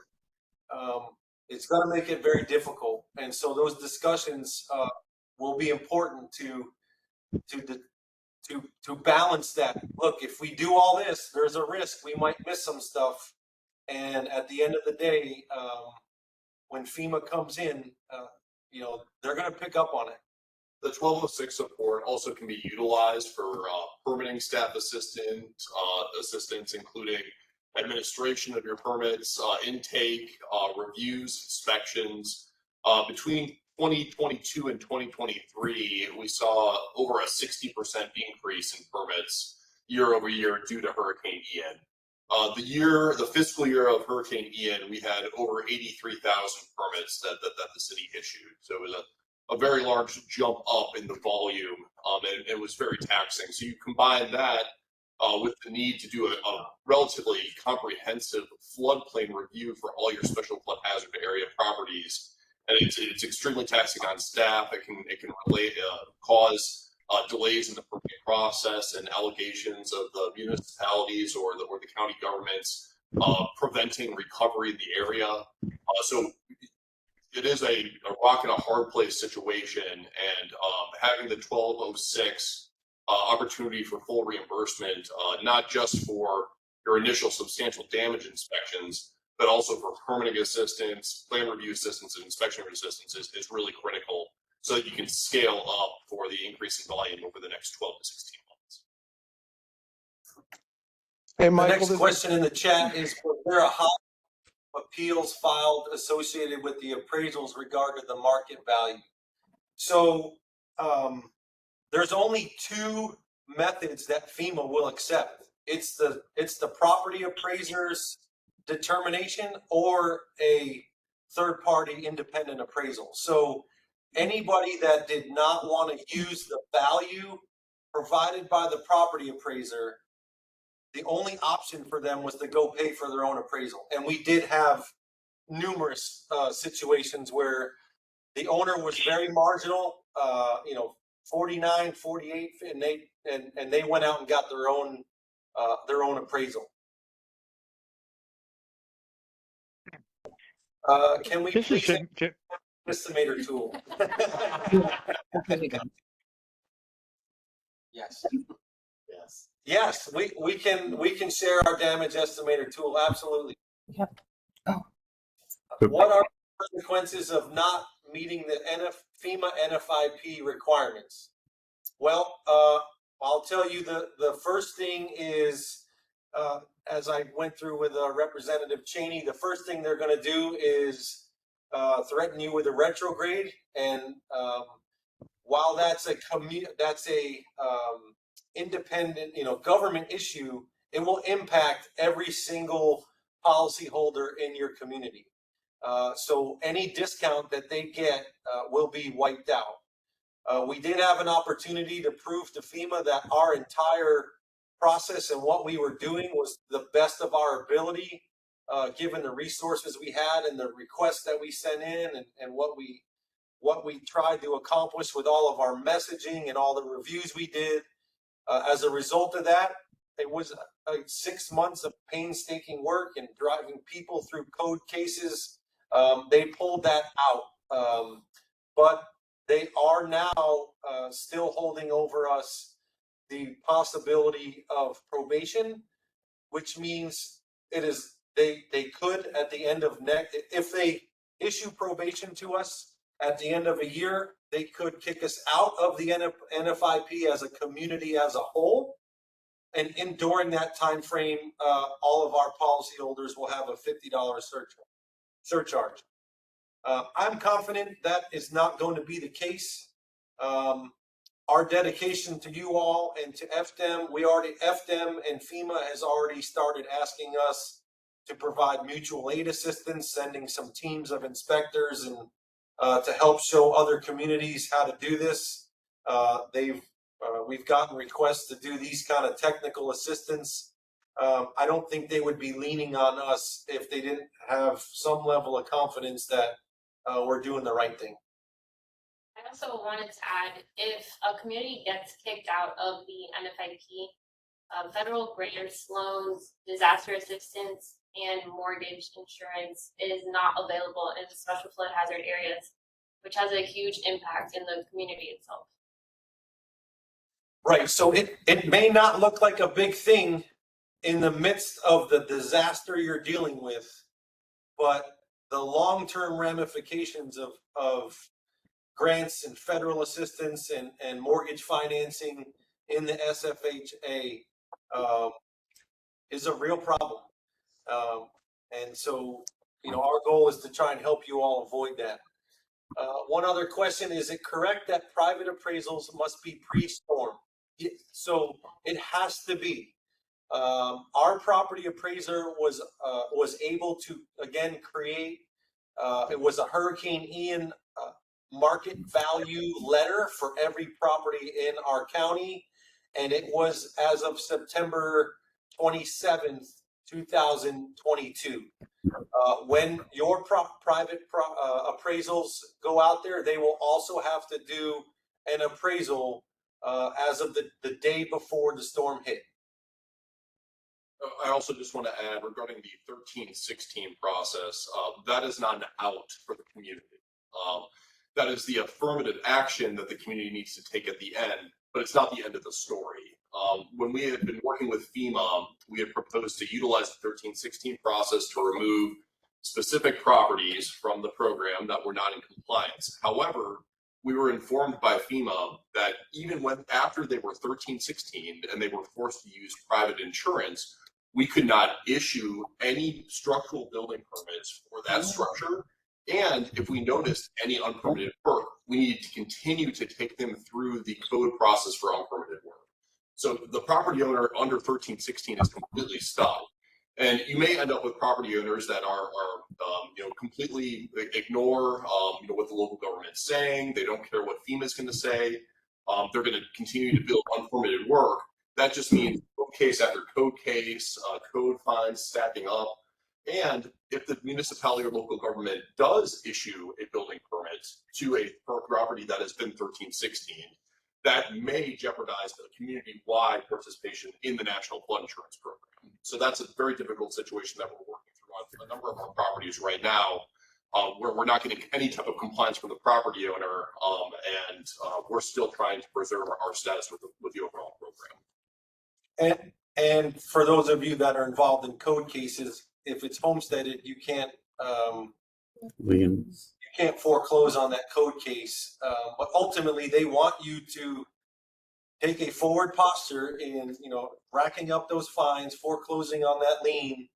it's going to make it very difficult. And so those discussions will be important to balance that. Look, if we do all this, there's a risk we might miss some stuff. And at the end of the day, when FEMA comes in, they're going to pick up on it. The 1206 support also can be utilized for permitting staff assistance, including administration of your permits, intake, reviews, inspections. Between 2022 and 2023, we saw over a 60% increase in permits year over year due to Hurricane Ian. The fiscal year of Hurricane Ian, we had over 83,000 permits that the city issued. So it was a very large jump up in the volume, and it was very taxing. So you combine that with the need to do a relatively comprehensive floodplain review for all your special flood hazard area properties, and it's extremely taxing on staff. It can cause delays in the permit process and allegations of the municipalities or the county governments preventing recovery in the area. So it is a rock and a hard place situation, and having the 1206 opportunity for full reimbursement, not just for your initial substantial damage inspections, but also for permitting assistance, plan review assistance, and inspection assistance is really critical, so that you can scale up for the increase in volume over the next 12 to 16 months. Hey, The Michael, next question in the chat is, was there a hot appeals filed associated with the appraisals regarding the market value? So there's only two methods that FEMA will accept. It's the property appraiser's determination or a third-party independent appraisal. So anybody that did not want to use the value provided by the property appraiser, the only option for them was to go pay for their own appraisal. And we did have numerous situations where the owner was very marginal, 49, 48, and they went out and got their own appraisal. Can we this is please Jim. estimator tool? Yes. Yes. Yes, we can share our damage estimator tool, absolutely. Yep. Oh. What are the consequences of not meeting the FEMA NFIP requirements? Well, I'll tell you the first thing is, as I went through with Representative Cheney, the first thing they're going to do is threaten you with a retrograde, and while that's a independent, government issue, it will impact every single policyholder in your community. So any discount that they get will be wiped out. We did have an opportunity to prove to FEMA that our entire process and what we were doing was the best of our ability, given the resources we had and the requests that we sent in, and what we tried to accomplish with all of our messaging and all the reviews we did. As a result of that, it was 6 months of painstaking work and driving people through code cases. They pulled that out, but they are now still holding over us the possibility of probation, which means they could at the end of if they issue probation to us at the end of a year, they could kick us out of the NFIP as a community as a whole. And during that time frame, all of our policyholders will have a $50 surcharge. I'm confident that is not going to be the case. Our dedication to you all and to FDEM, FDEM and FEMA has already started asking us to provide mutual aid assistance, sending some teams of inspectors and to help show other communities how to do this. We've gotten requests to do these kind of technical assistance. I don't think they would be leaning on us if they didn't have some level of confidence that we're doing the right thing. I also wanted to add, if a community gets kicked out of the NFIP, federal grants, loans, disaster assistance, and mortgage insurance is not available in special flood hazard areas, which has a huge impact in the community itself. Right, so it may not look like a big thing in the midst of the disaster you're dealing with, but the long-term ramifications of grants and federal assistance and mortgage financing in the SFHA is a real problem. And so, our goal is to try and help you all avoid that. One other question, is it correct that private appraisals must be pre-storm? So it has to be. Our property appraiser was able to, again, create, it was a Hurricane Ian market value letter for every property in our county. And it was as of September 27th, 2022. When your private appraisals go out there, they will also have to do an appraisal as of the day before the storm hit. I also just want to add regarding the 1316 process, that is not an out for the community. That is the affirmative action that the community needs to take at the end, but it's not the end of the story. When we had been working with FEMA, we had proposed to utilize the 1316 process to remove specific properties from the program that were not in compliance. However, we were informed by FEMA that even after they were 1316 and they were forced to use private insurance, we could not issue any structural building permits for that structure. And if we noticed any unpermitted work, we needed to continue to take them through the code process for unpermitted work. So the property owner under 1316 is completely stuck. And you may end up with property owners that are completely ignore what the local government's saying. They don't care what FEMA is going to say. They're going to continue to build unpermitted work. That just means code case after code case, code fines stacking up. And if the municipality or local government does issue a building permit to a property that has been 1316, that may jeopardize the community-wide participation in the National Flood Insurance Program. So that's a very difficult situation that we're working through on a number of our properties right now, where we're not getting any type of compliance from the property owner, and we're still trying to preserve our status with the overall program. And for those of you that are involved in code cases, if it's homesteaded, you can't foreclose on that code case. But ultimately, they want you to take a forward posture in, racking up those fines, foreclosing on that lien,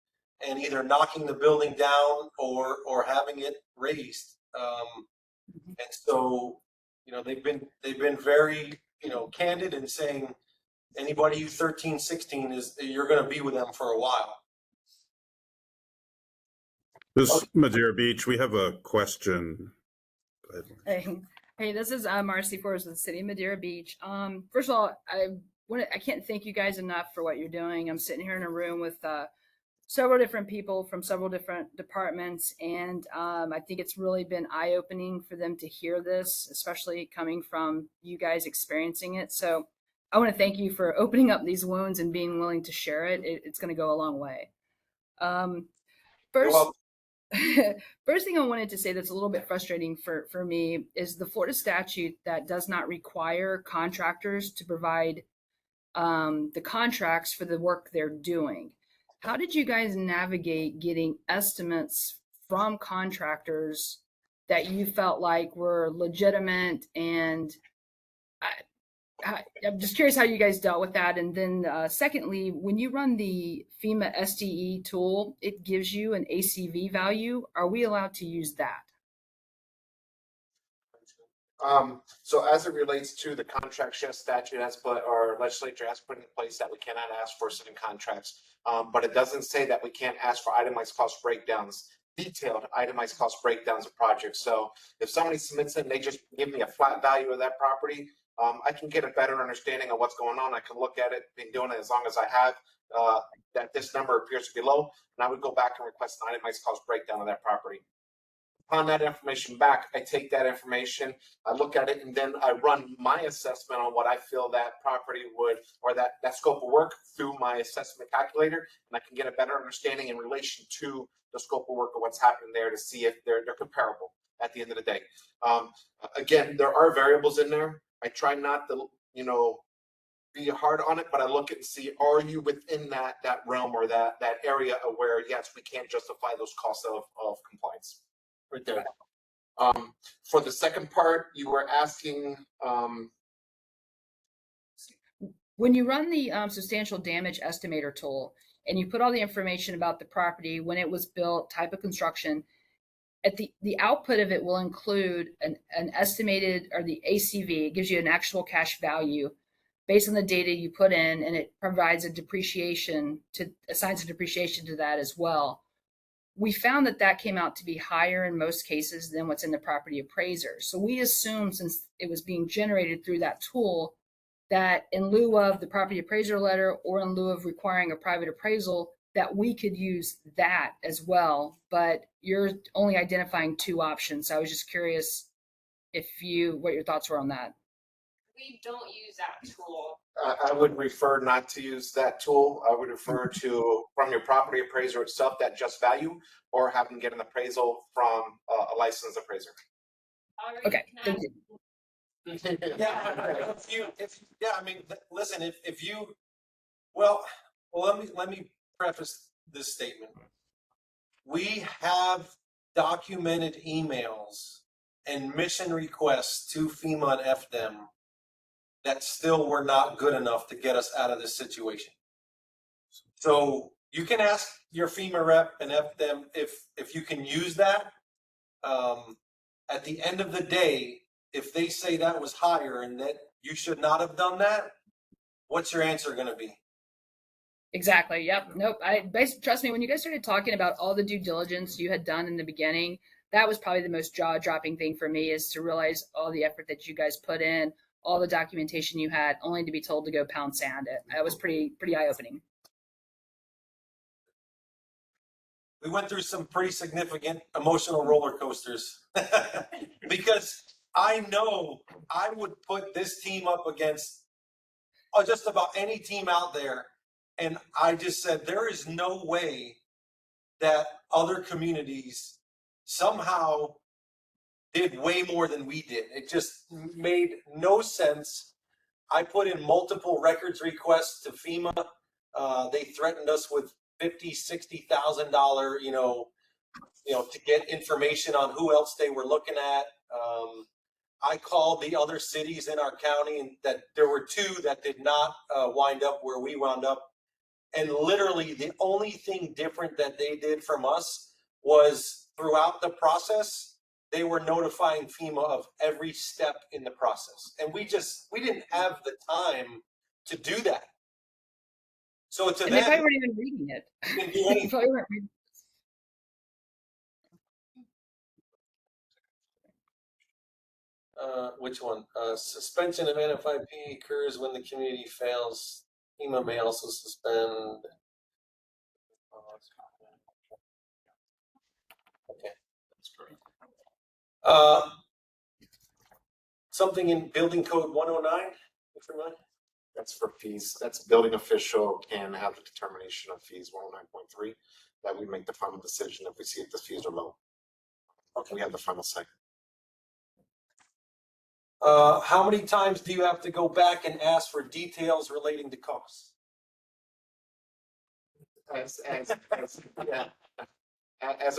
and either knocking the building down or having it raised. And so, they've been very, candid in saying anybody who's 1316 you're going to be with them for a while. This is Madeira Beach. We have a question. Hey, this is Marcy Forrest with the City of Madeira Beach. First of all, I can't thank you guys enough for what you're doing. I'm sitting here in a room with several different people from several different departments, and I think it's really been eye-opening for them to hear this, especially coming from you guys experiencing it. So I want to thank you for opening up these wounds and being willing to share it. It's going to go a long way. First thing I wanted to say that's a little bit frustrating for me is the Florida statute that does not require contractors to provide the contracts for the work they're doing. How did you guys navigate getting estimates from contractors that you felt like were legitimate? And I'm just curious how you guys dealt with that. And then secondly, when you run the FEMA SDE tool, it gives you an ACV value. Are we allowed to use that? So as it relates to the contract shift statute our legislature has put in place that we cannot ask for certain contracts, but it doesn't say that we can't ask for itemized cost breakdowns, detailed itemized cost breakdowns of projects. So if somebody submits it and they just give me a flat value of that property, I can get a better understanding of what's going on. I can look at it, been doing it as long as I have, that this number appears to be low, and I would go back and request an itemized cost breakdown of that property. Upon that information back, I take that information, I look at it, and then I run my assessment on what I feel that property would, or that scope of work through my assessment calculator, and I can get a better understanding in relation to the scope of work of what's happening there to see if they're comparable at the end of the day. Again, there are variables in there. I try not to, be hard on it, but I look at and see, are you within that realm or that area of where, yes, we can't justify those costs of compliance. Right there. For the second part, you were asking, When you run the substantial damage estimator tool and you put all the information about the property, when it was built, type of construction, at the output of it will include an estimated, or the ACV. It gives you an actual cash value based on the data you put in, and it provides assigns a depreciation to that as well. We found that came out to be higher in most cases than what's in the property appraiser. So we assumed, since it was being generated through that tool, that in lieu of the property appraiser letter or in lieu of requiring a private appraisal, that we could use that as well. But you're only identifying two options. So I was just curious what your thoughts were on that. We don't use that tool. I would refer not to use that tool. I would refer to, from your property appraiser itself, that just value, or have them get an appraisal from a licensed appraiser. Alright, Okay, can I thank you. Listen, let me preface this statement. We have documented emails and mission requests to FEMA and FDEM that still were not good enough to get us out of this situation. So you can ask your FEMA rep and FDEM if you can use that. At the end of the day, if they say that was higher and that you should not have done that, what's your answer going to be? Exactly. Yep. Nope. Trust me, when you guys started talking about all the due diligence you had done in the beginning, that was probably the most jaw-dropping thing for me, is to realize all the effort that you guys put in, all the documentation you had, only to be told to go pound sand it. That was pretty eye-opening. We went through some pretty significant emotional roller coasters because I know I would put this team up against just about any team out there. And I just said, there is no way that other communities somehow did way more than we did. It just made no sense. I put in multiple records requests to FEMA. They threatened us with $50,000-$60,000, to get information on who else they were looking at. I called the other cities in our county, and that there were two that did not wind up where we wound up. And literally the only thing different that they did from us was, throughout the process, they were notifying FEMA of every step in the process. And we didn't have the time to do that. So to And they them, probably weren't even reading it. didn't do They anything. probably weren't reading Which one? Suspension of NFIP occurs when the community fails. FEMA may also suspend. Okay. That's correct. Something in building code 109, which remind? That's for fees. That's building official can have the determination of fees 109.3, that we make the final decision if we see if the fees are low. Okay, we have the final say. How many times do you have to go back and ask for details relating to costs? As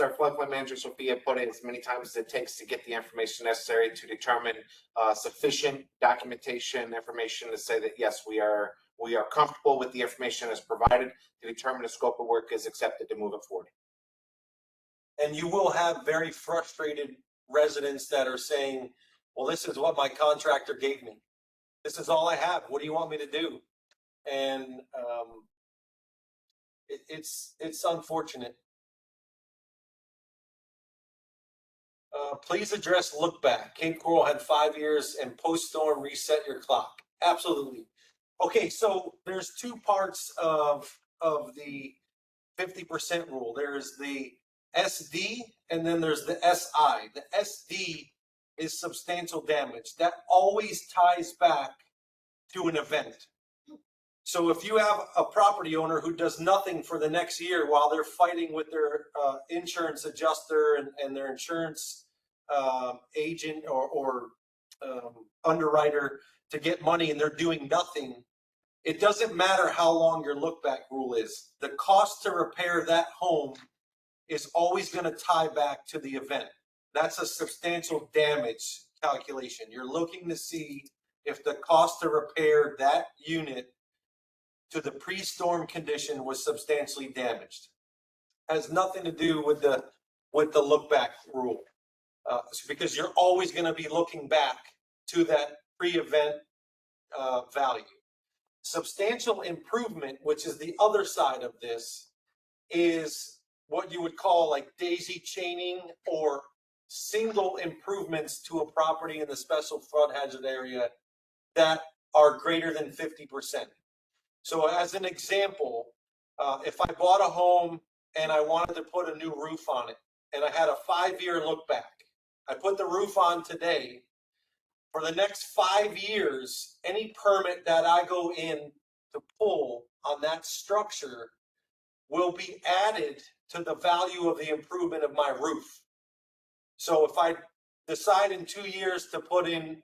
our floodplain manager Sophia put it, as many times as it takes to get the information necessary to determine sufficient documentation information to say that yes, we are comfortable with the information as provided, to determine the scope of work is accepted to move it forward. And you will have very frustrated residents that are saying, well, this is what my contractor gave me. This is all I have. What do you want me to do? And it's unfortunate. Please address look back. Cape Coral had 5 years, and post-storm reset your clock. Absolutely. Okay, so there's two parts of the 50% rule. There's the SD, and then there's the SI. The SD is substantial damage. That always ties back to an event. So if you have a property owner who does nothing for the next year while they're fighting with their insurance adjuster and their insurance agent or underwriter to get money, and they're doing nothing, it doesn't matter how long your look back rule is. The cost to repair that home is always going to tie back to the event. That's a substantial damage calculation. You're looking to see if the cost to repair that unit to the pre-storm condition was substantially damaged. Has nothing to do with the look back rule, because you're always going to be looking back to that pre-event value. Substantial improvement, which is the other side of this, is what you would call like daisy chaining or single improvements to a property in the special flood hazard area that are greater than 50%. So as an example, if I bought a home and I wanted to put a new roof on it and I had a 5-year look back, I put the roof on today. For the next 5 years, any permit that I go in to pull on that structure will be added to the value of the improvement of my roof. So if I decide in 2 years to put in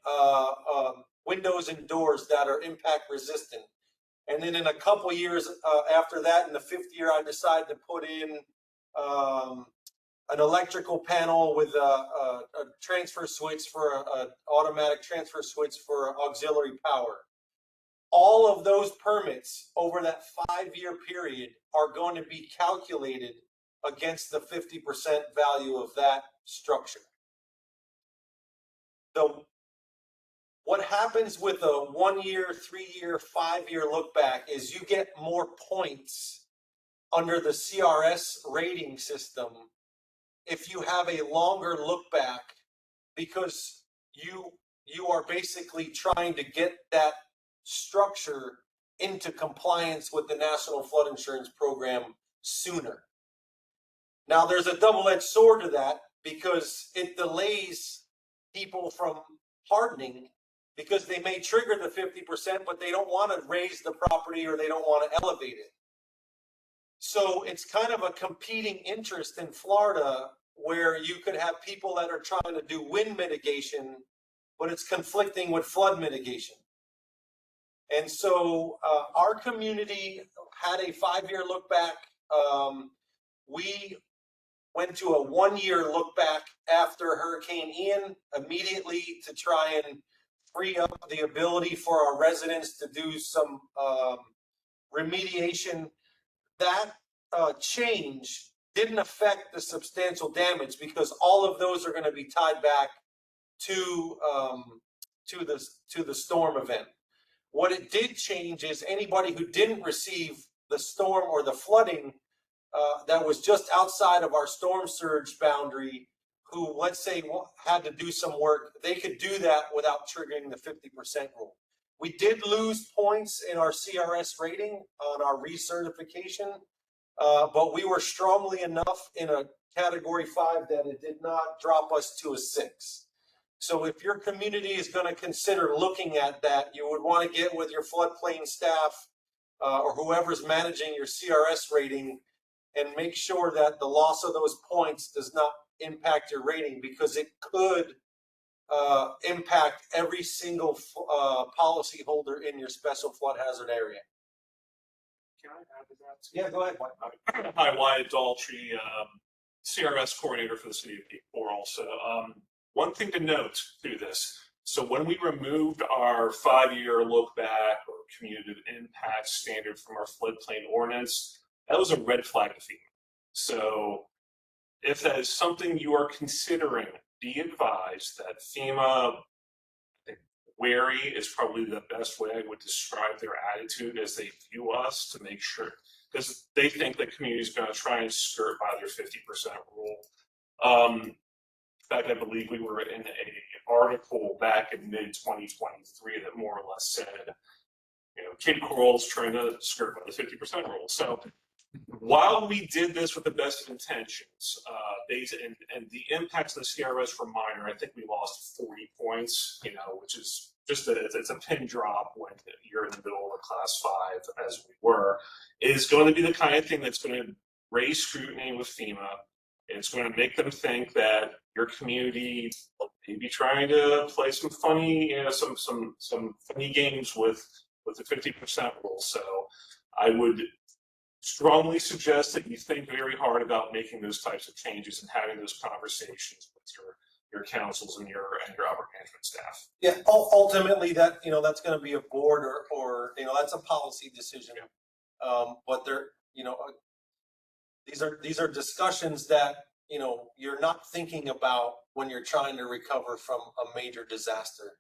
windows and doors that are impact resistant, and then in a couple years after that, in the 5th year, I decide to put in an electrical panel with a transfer switch for an automatic transfer switch for auxiliary power. All of those permits over that 5-year period are going to be calculated against the 50% value of that structure. So what happens with a 1-year, 3-year, 5-year look back is you get more points under the CRS rating system if you have a longer look back, because you are basically trying to get that structure into compliance with the National Flood Insurance Program sooner. Now, there's a double-edged sword to that, because it delays people from hardening, because they may trigger the 50%, but they don't want to raise the property or they don't want to elevate it. So it's kind of a competing interest in Florida, where you could have people that are trying to do wind mitigation, but it's conflicting with flood mitigation. And so our community had a 5-year look back. We went to a 1-year look back after Hurricane Ian immediately to try and free up the ability for our residents to do some remediation. That change didn't affect the substantial damage, because all of those are going to be tied back to the storm event. What it did change is anybody who didn't receive the storm or the flooding that was just outside of our storm surge boundary, who, let's say, had to do some work, they could do that without triggering the 50% rule. We did lose points in our CRS rating on our recertification, but we were strongly enough in a category 5 that it did not drop us to a 6. So if your community is going to consider looking at that, you would want to get with your floodplain staff or whoever's managing your CRS rating and make sure that the loss of those points does not impact your rating, because it could impact every single policy holder in your special flood hazard area. Can I add to that? Yeah, go ahead. Hi, Wyatt Daltrey, CRS coordinator for the city of Cape Coral. So one thing to note through this. So when we removed our 5-year look back or community impact standard from our floodplain ordinance, that was a red flag to FEMA. So if that is something you are considering, be advised that FEMA, I think wary is probably the best way I would describe their attitude as they view us, to make sure, because they think the community is going to try and skirt by their 50% rule. In fact, I believe we were in a article back in mid-2023 that more or less said, Cape Coral is trying to skirt by the 50% rule. So while we did this with the best of intentions, and the impacts of the CRS were minor, I think we lost 40 points, which is just it's a pin drop when you're in the middle of a class 5, as we were, is going to be the kind of thing that's going to raise scrutiny with FEMA. It's going to make them think that your community may be trying to play some funny, some funny games with the 50% rule. So I would strongly suggest that you think very hard about making those types of changes and having those conversations with your councils and your upper management staff. Yeah, ultimately that, that's going to be a board or that's a policy decision. But they're, these are discussions that, you're not thinking about when you're trying to recover from a major disaster.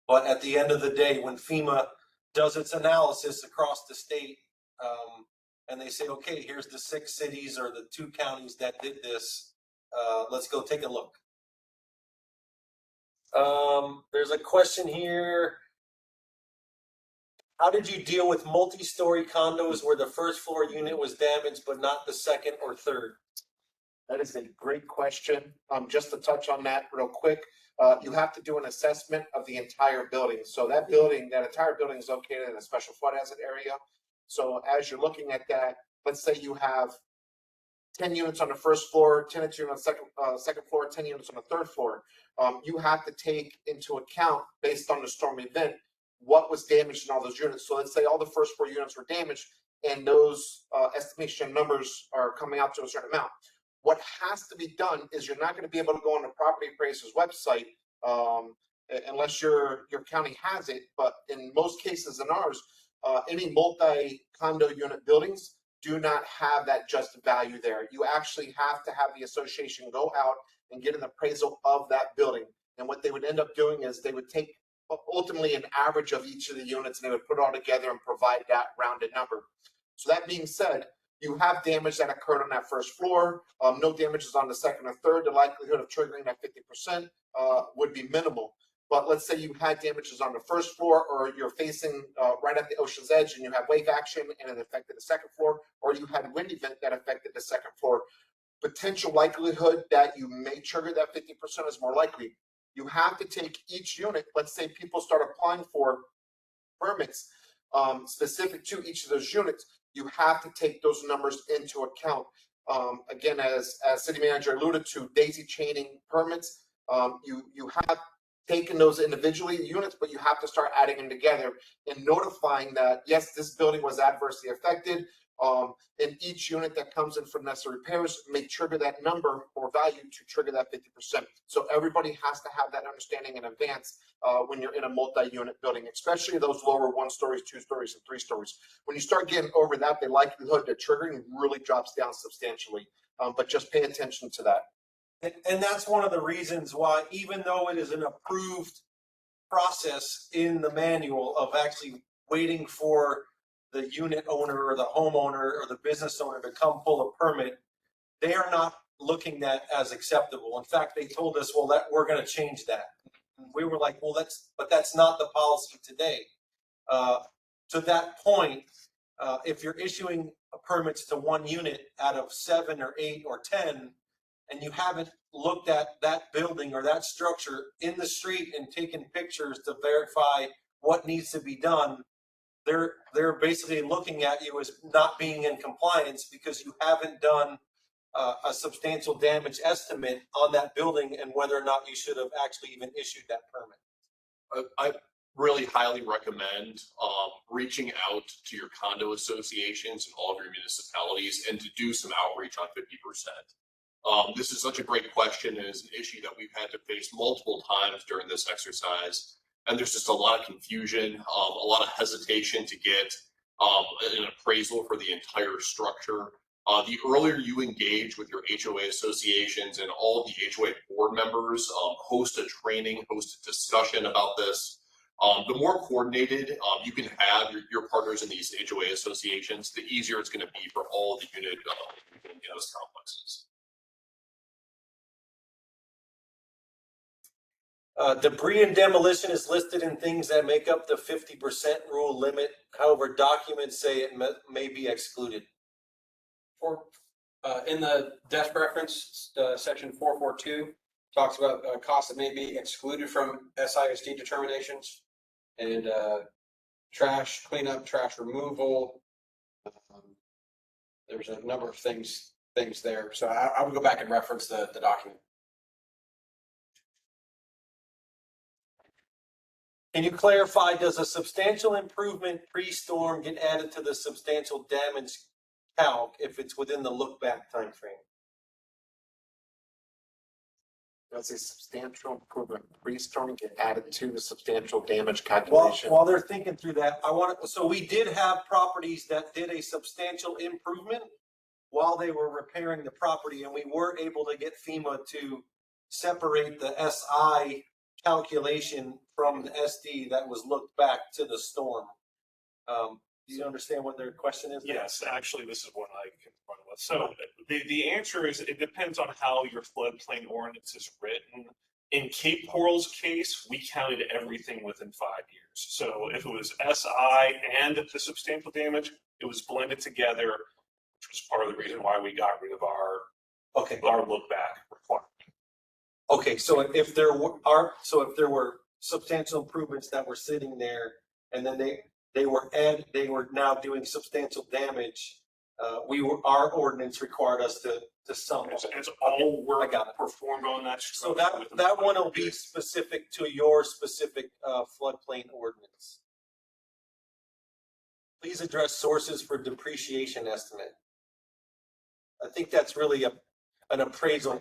But at the end of the day, when FEMA does its analysis across the state, and they say, okay, here's the 6 cities or the 2 counties that did this, let's go take a look. There's a question here. How did you deal with multi-story condos where the first floor unit was damaged, but not the second or third? That is a great question. Just to touch on that real quick, you have to do an assessment of the entire building. So that entire building is located in a special flood hazard area. So as you're looking at that, let's say you have 10 units on the first floor, 10 units on the second floor, 10 units on the third floor. You have to take into account, based on the storm event, what was damaged in all those units. So let's say all the first 4 units were damaged and those estimation numbers are coming out to a certain amount. What has to be done is you're not going to be able to go on the property appraiser's website unless your county has it. But in most cases in ours, any multi-condo unit buildings do not have that just value there. You actually have to have the association go out and get an appraisal of that building. And what they would end up doing is they would take ultimately an average of each of the units and they would put it all together and provide that rounded number. So that being said, you have damage that occurred on that first floor, no damages on the second or third. The likelihood of triggering that 50% would be minimal. But let's say you had damages on the first floor, or you're facing right at the ocean's edge and you have wave action and it affected the second floor, or you had a wind event that affected the second floor. Potential likelihood that you may trigger that 50% is more likely. You have to take each unit. Let's say people start applying for permits specific to each of those units. You have to take those numbers into account. Again, as city manager alluded to, daisy chaining permits, you have taken those individually units, but you have to start adding them together and notifying that, yes, this building was adversely affected. And each unit that comes in for necessary repairs may trigger that number or value to trigger that 50%. So everybody has to have that understanding in advance when you're in a multi-unit building, especially those lower 1 stories, 2 stories, and 3 stories. When you start getting over that, the likelihood that triggering really drops down substantially. But just pay attention to that. And that's one of the reasons why, even though it is an approved process in the manual of actually waiting for the unit owner or the homeowner or the business owner to come pull a permit, they are not looking at as acceptable. In fact, they told us, well, that we're going to change that. And we were like, well, that's not the policy today. To that point, if you're issuing permits to 1 unit out of 7 or 8 or 10, and you haven't looked at that building or that structure in the street and taken pictures to verify what needs to be done, they're basically looking at you as not being in compliance because you haven't done a substantial damage estimate on that building and whether or not you should have actually even issued that permit. I really highly recommend reaching out to your condo associations and all of your municipalities and to do some outreach on 50%. This is such a great question and is an issue that we've had to face multiple times during this exercise. And there's just a lot of confusion, a lot of hesitation to get an appraisal for the entire structure. The earlier you engage with your HOA associations and all of the HOA board members, host a training, host a discussion about this, the more coordinated you can have your partners in these HOA associations, the easier it's going to be for all the unit in those complexes. Debris and demolition is listed in things that make up the 50% rule limit. However, documents say it may be excluded. In the desk reference, section 442 talks about costs that may be excluded from SISD determinations and trash cleanup, trash removal. There's a number of things there. So I would go back and reference the document. Can you clarify, does a substantial improvement pre-storm get added to the substantial damage calc if it's within the look back timeframe? Does a substantial improvement pre-storm get added to the substantial damage Well, calculation? while they're thinking through that, so we did have properties that did a substantial improvement while they were repairing the property, and we were able to get FEMA to separate the SI calculation from the SD that was looked back to the storm. Do you understand what their question is? Yes, actually, this is what I can run with. So the answer is it depends on how your floodplain ordinance is written. In Cape Coral's case, we counted everything within 5 years. So if it was SI and the substantial damage, it was blended together, which was part of the reason why we got rid of our look back requirement. Okay, so if there were substantial improvements that were sitting there, and then they were now doing substantial damage, our ordinance required us to sum. It's all I work got it. performed on that. So that one will be specific to your specific floodplain ordinance. Please address sources for depreciation estimate. I think that's really an appraisal.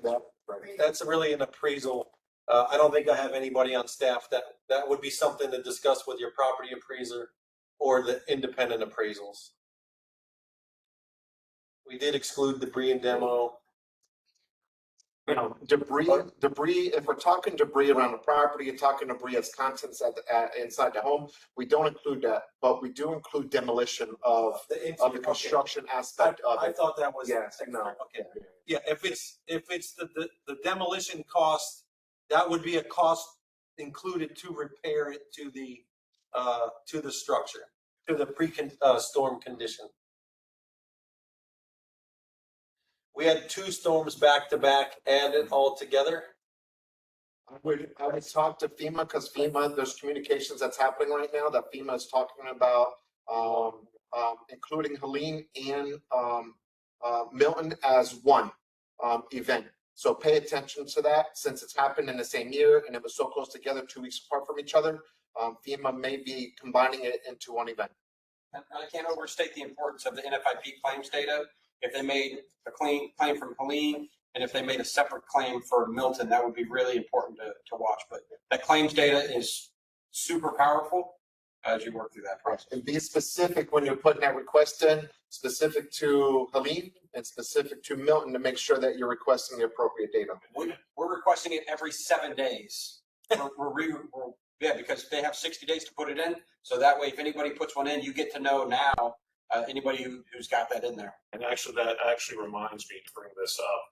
That's really an appraisal. I don't think I have anybody on staff that would be something to discuss with your property appraiser or the independent appraisals. We did exclude debris and demo. You know, debris, if we're talking debris around the property, you're talking debris as contents inside the home, we don't include that, but we do include demolition of the construction aspect of I it. thought that was. Yes, no. Okay. Yeah, if it's the demolition cost, that would be a cost included to repair it to the structure, to the storm condition. We had 2 storms back to back, added all together. I would talk to FEMA, because FEMA, there's communications that's happening right now that FEMA is talking about, including Helene and Milton as one event. So pay attention to that, since it's happened in the same year and it was so close together, 2 weeks apart from each other. FEMA may be combining it into one event. And I can't overstate the importance of the NFIP claims data. If they made a claim from Helene, and if they made a separate claim for Milton, that would be really important to watch. But that claims data is super powerful as you work through that process. And be specific when you're putting that request in, specific to Helene and specific to Milton, to make sure that you're requesting the appropriate data. We're requesting it every 7 days. Because they have 60 days to put it in. So that way, if anybody puts one in, you get to know now anybody who's got that in there. And actually, that reminds me to bring this up.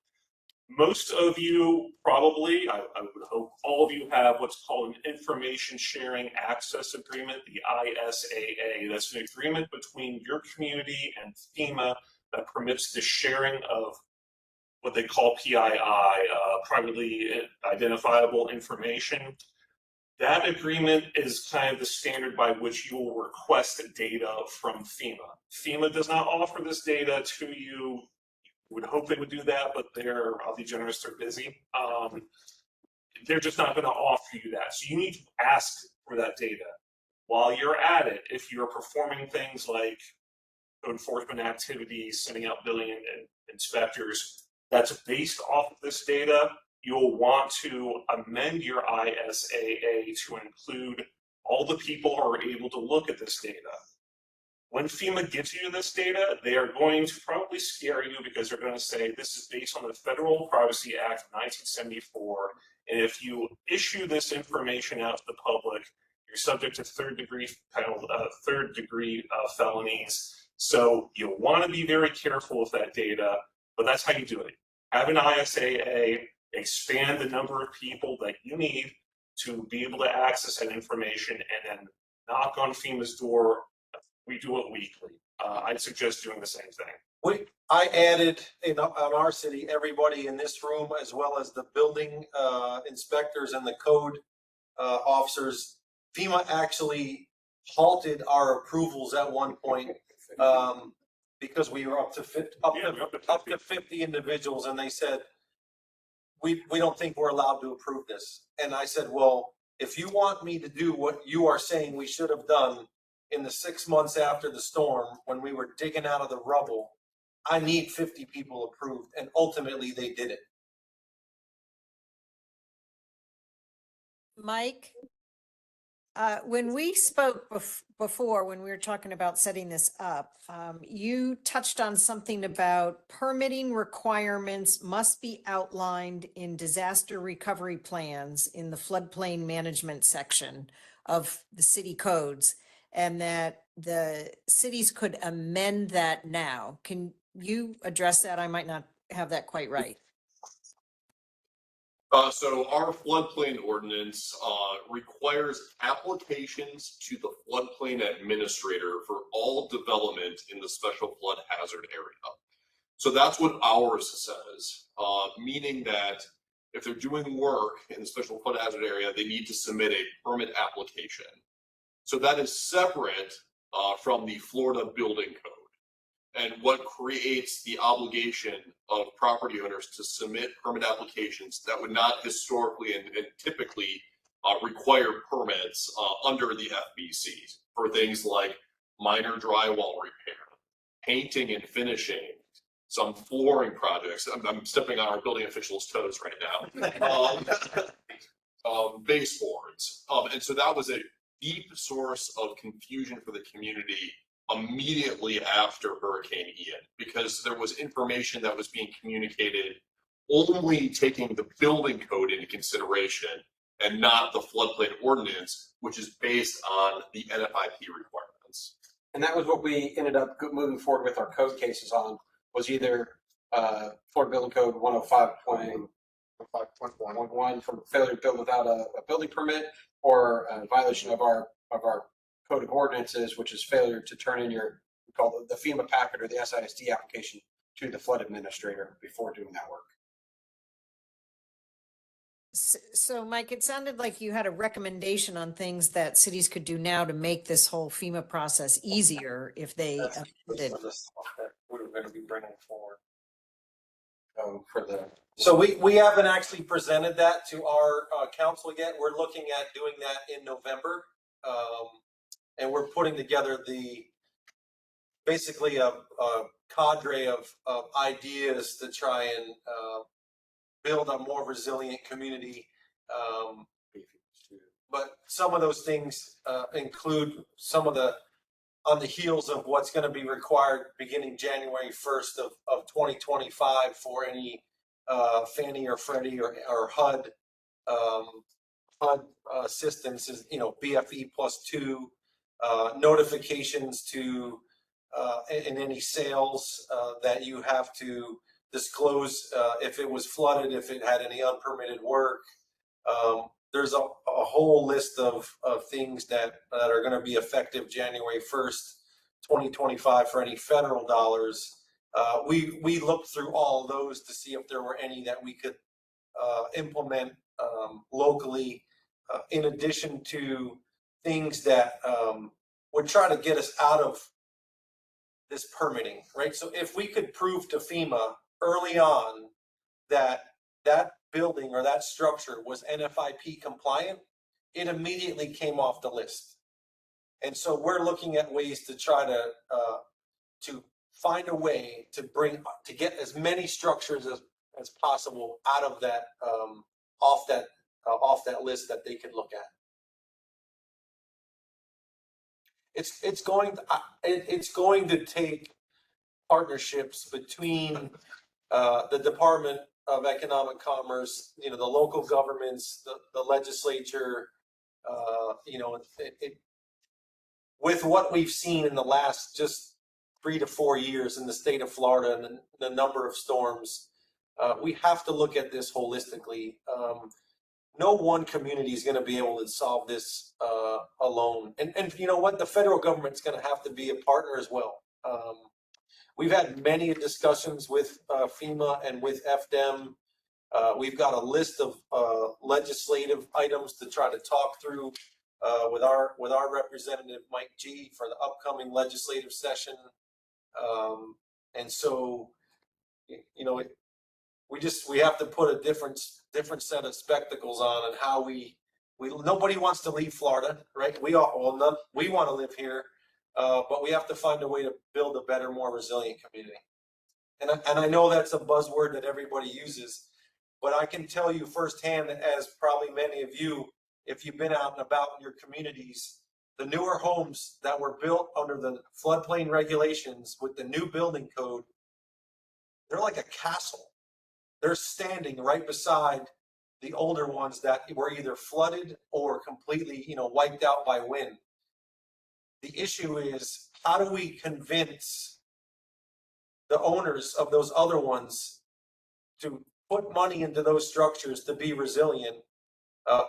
Most of you probably, I would hope all of you have what's called an Information Sharing Access Agreement, the ISAA. That's an agreement between your community and FEMA that permits the sharing of what they call PII, privately identifiable information. That agreement is kind of the standard by which you will request data from FEMA. FEMA does not offer this data to you. You would hope they would do that, but I'll be generous, they're busy. They're just not going to offer you that. So you need to ask for that data. While you're at it, if you're performing things like enforcement activities, sending out billing and inspectors, that's based off of this data, you'll want to amend your ISAA to include all the people who are able to look at this data. When FEMA gives you this data, they are going to probably scare you, because they're going to say this is based on the Federal Privacy Act of 1974, and if you issue this information out to the public, you're subject to third degree felonies. So you'll want to be very careful with that data, but that's how you do it. Have an ISAA, expand the number of people that you need to be able to access that information, and then knock on FEMA's door. We do it weekly. I'd suggest doing the same thing. I added on our city, everybody in this room, as well as the building inspectors and the code officers. FEMA actually halted our approvals at one point because we were up to 50 individuals, and they said, we don't think we're allowed to approve this. And I said, well, if you want me to do what you are saying we should have done in the 6 months after the storm, when we were digging out of the rubble, I need 50 people approved, and ultimately they did it. Mike, when we spoke before, when we were talking about setting this up, you touched on something about permitting requirements must be outlined in disaster recovery plans in the floodplain management section of the city codes, and that the cities could amend that now. Can you address that? I might not have that quite right. So our floodplain ordinance requires applications to the floodplain administrator for all development in the special flood hazard area. So that's what ours says, meaning that if they're doing work in the special flood hazard area, they need to submit a permit application. So that is separate from the Florida Building Code. And what creates the obligation of property owners to submit permit applications that would not historically and typically require permits under the FBC for things like minor drywall repair, painting and finishing, some flooring projects. I'm stepping on our building officials' toes right now. Baseboards. And so that was a deep source of confusion for the community immediately after Hurricane Ian, because there was information that was being communicated only taking the building code into consideration and not the floodplain ordinance, which is based on the NFIP requirements. And that was what we ended up moving forward with our code cases on, was either Florida Building Code 105.1 for failure to build without a building permit, or a violation of our code of ordinances, which is failure to turn in your, we call it the FEMA packet or the SISD application to the flood administrator before doing that work. So Mike, it sounded like you had a recommendation on things that cities could do now to make this whole FEMA process easier if they did. We were going to be bringing forward. So we haven't actually presented that to our council yet. We're looking at doing that in November. And we're putting together basically a cadre of ideas to try and build a more resilient community. But some of those things include some of on the heels of what's going to be required beginning January 1st of 2025 for any Fannie or Freddie or HUD systems, is, BFE +2 notifications to in any sales that you have to disclose if it was flooded, if it had any unpermitted work. There's a whole list of things that are going to be effective January 1st, 2025 for any federal dollars. We looked through all of those to see if there were any that we could implement locally, in addition to things that would try to get us out of this permitting, right? So if we could prove to FEMA early on that building or that structure was NFIP compliant, it immediately came off the list. And so we're looking at ways to try to find a way to get as many structures as possible out of that off that list that they could look at. It's going to take partnerships between the Department of Economic Commerce, the local governments, the legislature, with what we've seen in the last just 3 to 4 years in the state of Florida and the number of storms, we have to look at this holistically. No one community is going to be able to solve this alone. And you know what? The federal government's going to have to be a partner as well. we've had many discussions with FEMA and with FDEM. We've got a list of legislative items to try to talk through with our representative Mike G for the upcoming legislative session. And so, you know, we have to put a different set of spectacles on and how we nobody wants to leave Florida, right? We want to live here, but we have to find a way to build a better, more resilient community. And I know that's a buzzword that everybody uses, but I can tell you firsthand, as probably many of you, if you've been out and about in your communities, the newer homes that were built under the floodplain regulations with the new building code, they're like a castle. They're standing right beside the older ones that were either flooded or completely, wiped out by wind. The issue is, how do we convince the owners of those other ones to put money into those structures to be resilient,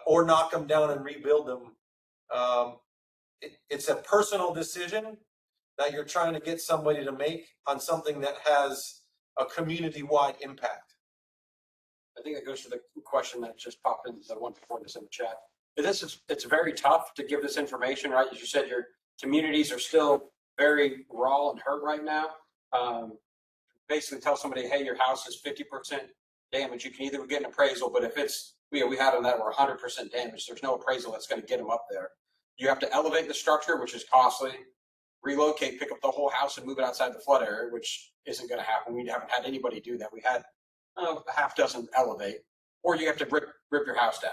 or knock them down and rebuild them? It's a personal decision that you're trying to get somebody to make on something that has a community-wide impact. I think that goes to the question that just popped in, the one before this in the chat. It's very tough to give this information, right? As you said, your communities are still very raw and hurt right now. Basically tell somebody, hey, your house is 50% damage. You can either get an appraisal, but if it's, we had them that were 100% damaged, there's no appraisal that's going to get them up there. You have to elevate the structure, which is costly, relocate, pick up the whole house and move it outside the flood area, which isn't going to happen. We haven't had anybody do that. We had a half dozen elevate, or you have to rip your house down.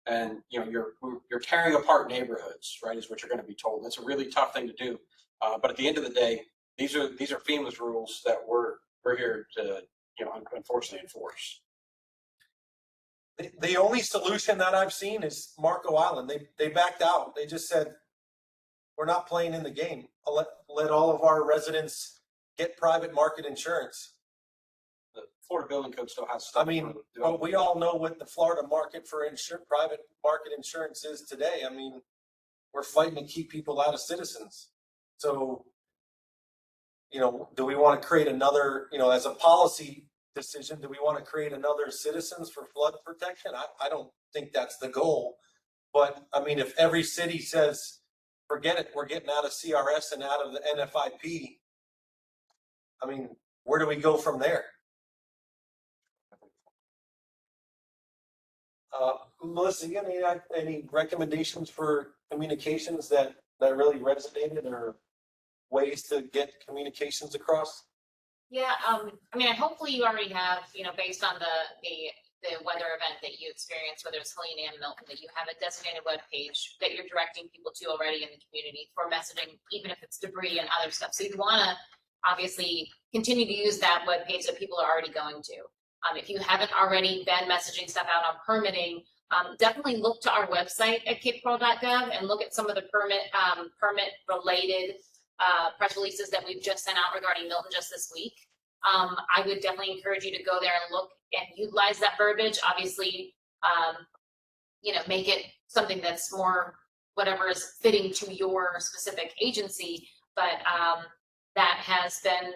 And you're tearing apart neighborhoods, right, is what you're going to be told. That's a really tough thing to do. But at the end of the day, these are FEMA's rules that we're here to, unfortunately enforce. The only solution that I've seen is Marco Island. They backed out. They just said, we're not playing in the game. I'll let all of our residents get private market insurance. The Florida Building Code still has stuff. But we all know what the Florida market for private market insurance is today. We're fighting to keep people out of Citizens. So, do we want to create another, as a policy decision, do we want to create another Citizens for flood protection? I don't think that's the goal. But if every city says, forget it, we're getting out of CRS and out of the NFIP, where do we go from there? Melissa, you got any recommendations for communications that really resonated, or ways to get communications across? Yeah, hopefully you already have, based on the weather event that you experienced, whether it's Helene and Milton, that you have a designated web page that you're directing people to already in the community for messaging, even if it's debris and other stuff. So you'd want to obviously continue to use that web page that people are already going to. If you haven't already been messaging stuff out on permitting, definitely look to our website at capecoral.gov and look at some of the permit related press releases that we've just sent out regarding Milton just this week. I would definitely encourage you to go there and look and utilize that verbiage. Obviously, make it something that's more whatever is fitting to your specific agency. But that has been,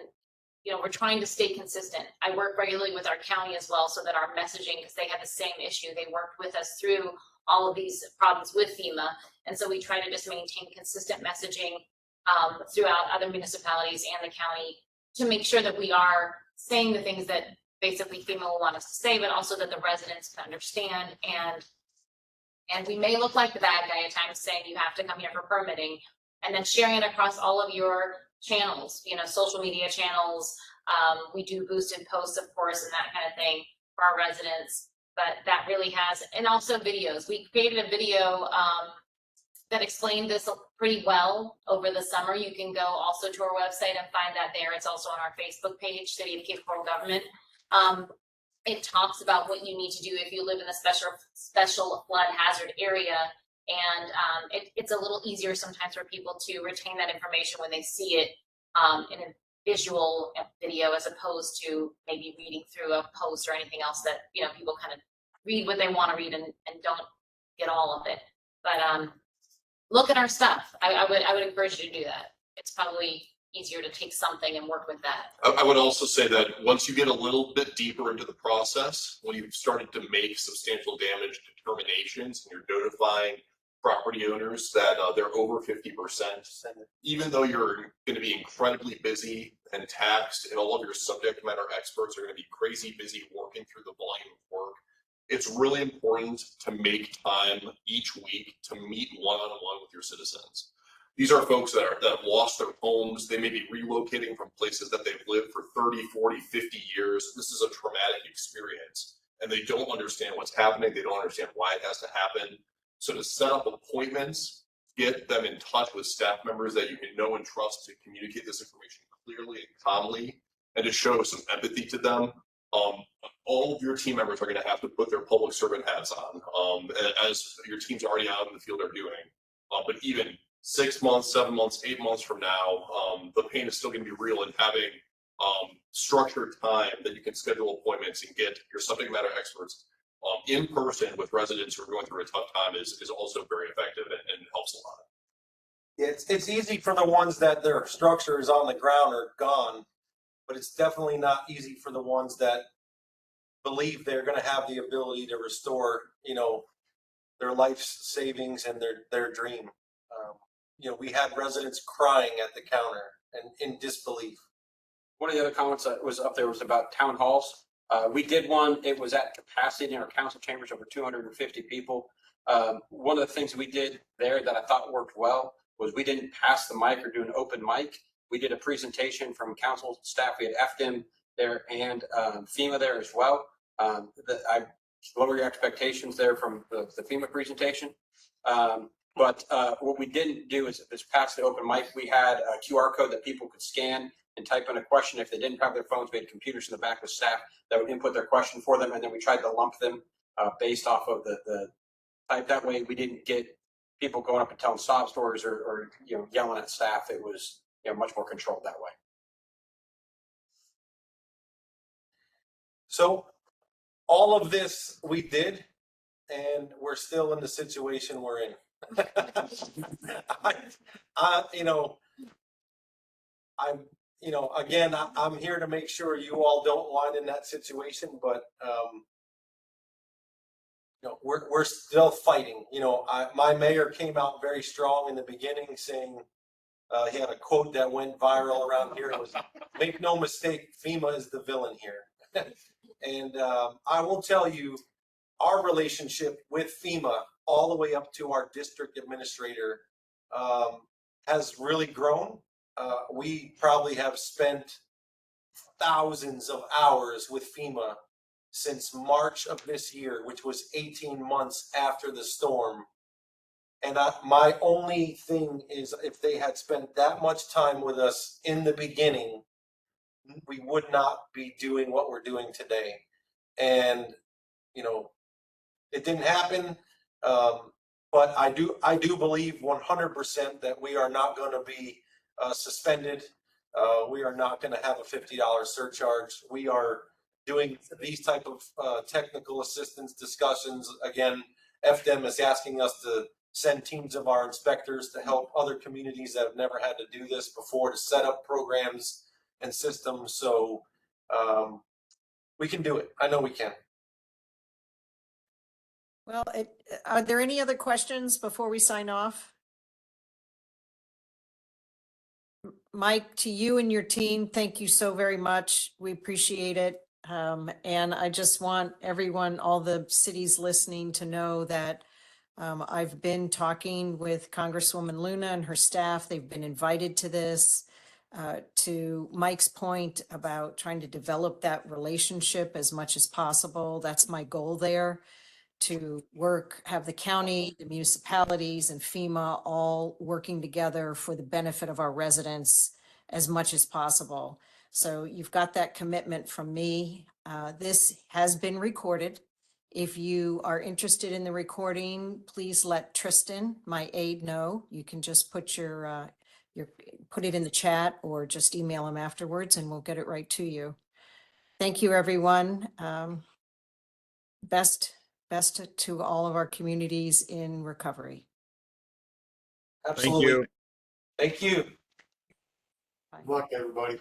we're trying to stay consistent. I work regularly with our county as well, so that our messaging, because they had the same issue, they worked with us through all of these problems with FEMA. And so we try to just maintain consistent messaging throughout other municipalities and the county to make sure that we are saying the things that basically FEMA will want us to say, but also that the residents can understand. And we may look like the bad guy at times, saying you have to come here for permitting, and then sharing it across all of your channels, social media channels. We do boosted posts, of course, and that kind of thing for our residents, but that really has, and also videos. We created a video that explained this pretty well over the summer. You can go also to our website and find that there. It's also on our Facebook page, City of Cape Coral Government. It talks about what you need to do if you live in a special flood hazard area. And it's a little easier sometimes for people to retain that information when they see it in a visual video, as opposed to maybe reading through a post or anything else that, people kind of read what they want to read and don't get all of it. But look at our stuff. I would encourage you to do that. It's probably easier to take something and work with that. I would also say that once you get a little bit deeper into the process, when you've started to make substantial damage determinations and you're notifying property owners that they're over 50%, even though you're going to be incredibly busy and taxed and all of your subject matter experts are going to be crazy busy working through the volume of work, it's really important to make time each week to meet one-on-one with your citizens. These are folks that have lost their homes. They may be relocating from places that they've lived for 30, 40, 50 years. This is a traumatic experience and they don't understand what's happening. They don't understand why it has to happen. So to set up appointments, get them in touch with staff members that you can know and trust to communicate this information clearly and calmly and to show some empathy to them. All of your team members are going to have to put their public servant hats on, as your team's already out in the field are doing. But even 6 months, 7 months, 8 months from now, the pain is still going to be real, and having structured time that you can schedule appointments and get your subject matter experts in person with residents who are going through a tough time is also very effective and helps a lot. It's easy for the ones that their structure is on the ground or gone, but it's definitely not easy for the ones that believe they're going to have the ability to restore, you know, their life's savings and their dream. You know, we had residents crying at the counter and in disbelief. One of the other comments that was up there was about town halls. We did one, it was at capacity in our council chambers, over 250 people. One of the things we did there that I thought worked well was we didn't pass the mic or do an open mic. We did a presentation from council staff. We had FDM there and FEMA there as well. I lower your expectations there from the FEMA presentation. But what we didn't do is pass the open mic. We had a QR code that people could scan and type in a question. If they didn't have their phones, we had computers in the back with staff that would input their question for them. And then we tried to lump them based off of the type. That way we didn't get people going up and telling sob stories or you know, yelling at staff. It was, you know, much more controlled that way. So all of this we did, and we're still in the situation we're in. Again, I'm here to make sure you all don't wind in that situation, but we're still fighting. My mayor came out very strong in the beginning, saying he had a quote that went viral around here. It was, "Make no mistake, FEMA is the villain here." And I will tell you, our relationship with FEMA all the way up to our district administrator has really grown. We probably have spent thousands of hours with FEMA since March of this year, which was 18 months after the storm. And my only thing is, if they had spent that much time with us in the beginning, we would not be doing what we're doing today. And, it didn't happen. But I do believe 100% that we are not going to be suspended. We are not going to have a $50 surcharge. We are doing these type of technical assistance discussions. Again, FDM is asking us to send teams of our inspectors to help other communities that have never had to do this before, to set up programs and systems. So we can do it. I know we can. Well, are there any other questions before we sign off? Mike, to you and your team, thank you so very much. We appreciate it. And I just want everyone, all the cities listening, to know that I've been talking with Congresswoman Luna and her staff. They've been invited to this. To Mike's point about trying to develop that relationship as much as possible, that's my goal there. To have the county, the municipalities, and FEMA all working together for the benefit of our residents as much as possible. So you've got that commitment from me. This has been recorded. If you are interested in the recording, please let Tristan, my aide, know. You can just put put it in the chat or just email him afterwards and we'll get it right to you. Thank you, everyone. Best to all of our communities in recovery. Absolutely. Thank you. Thank you. Bye. Good luck, everybody.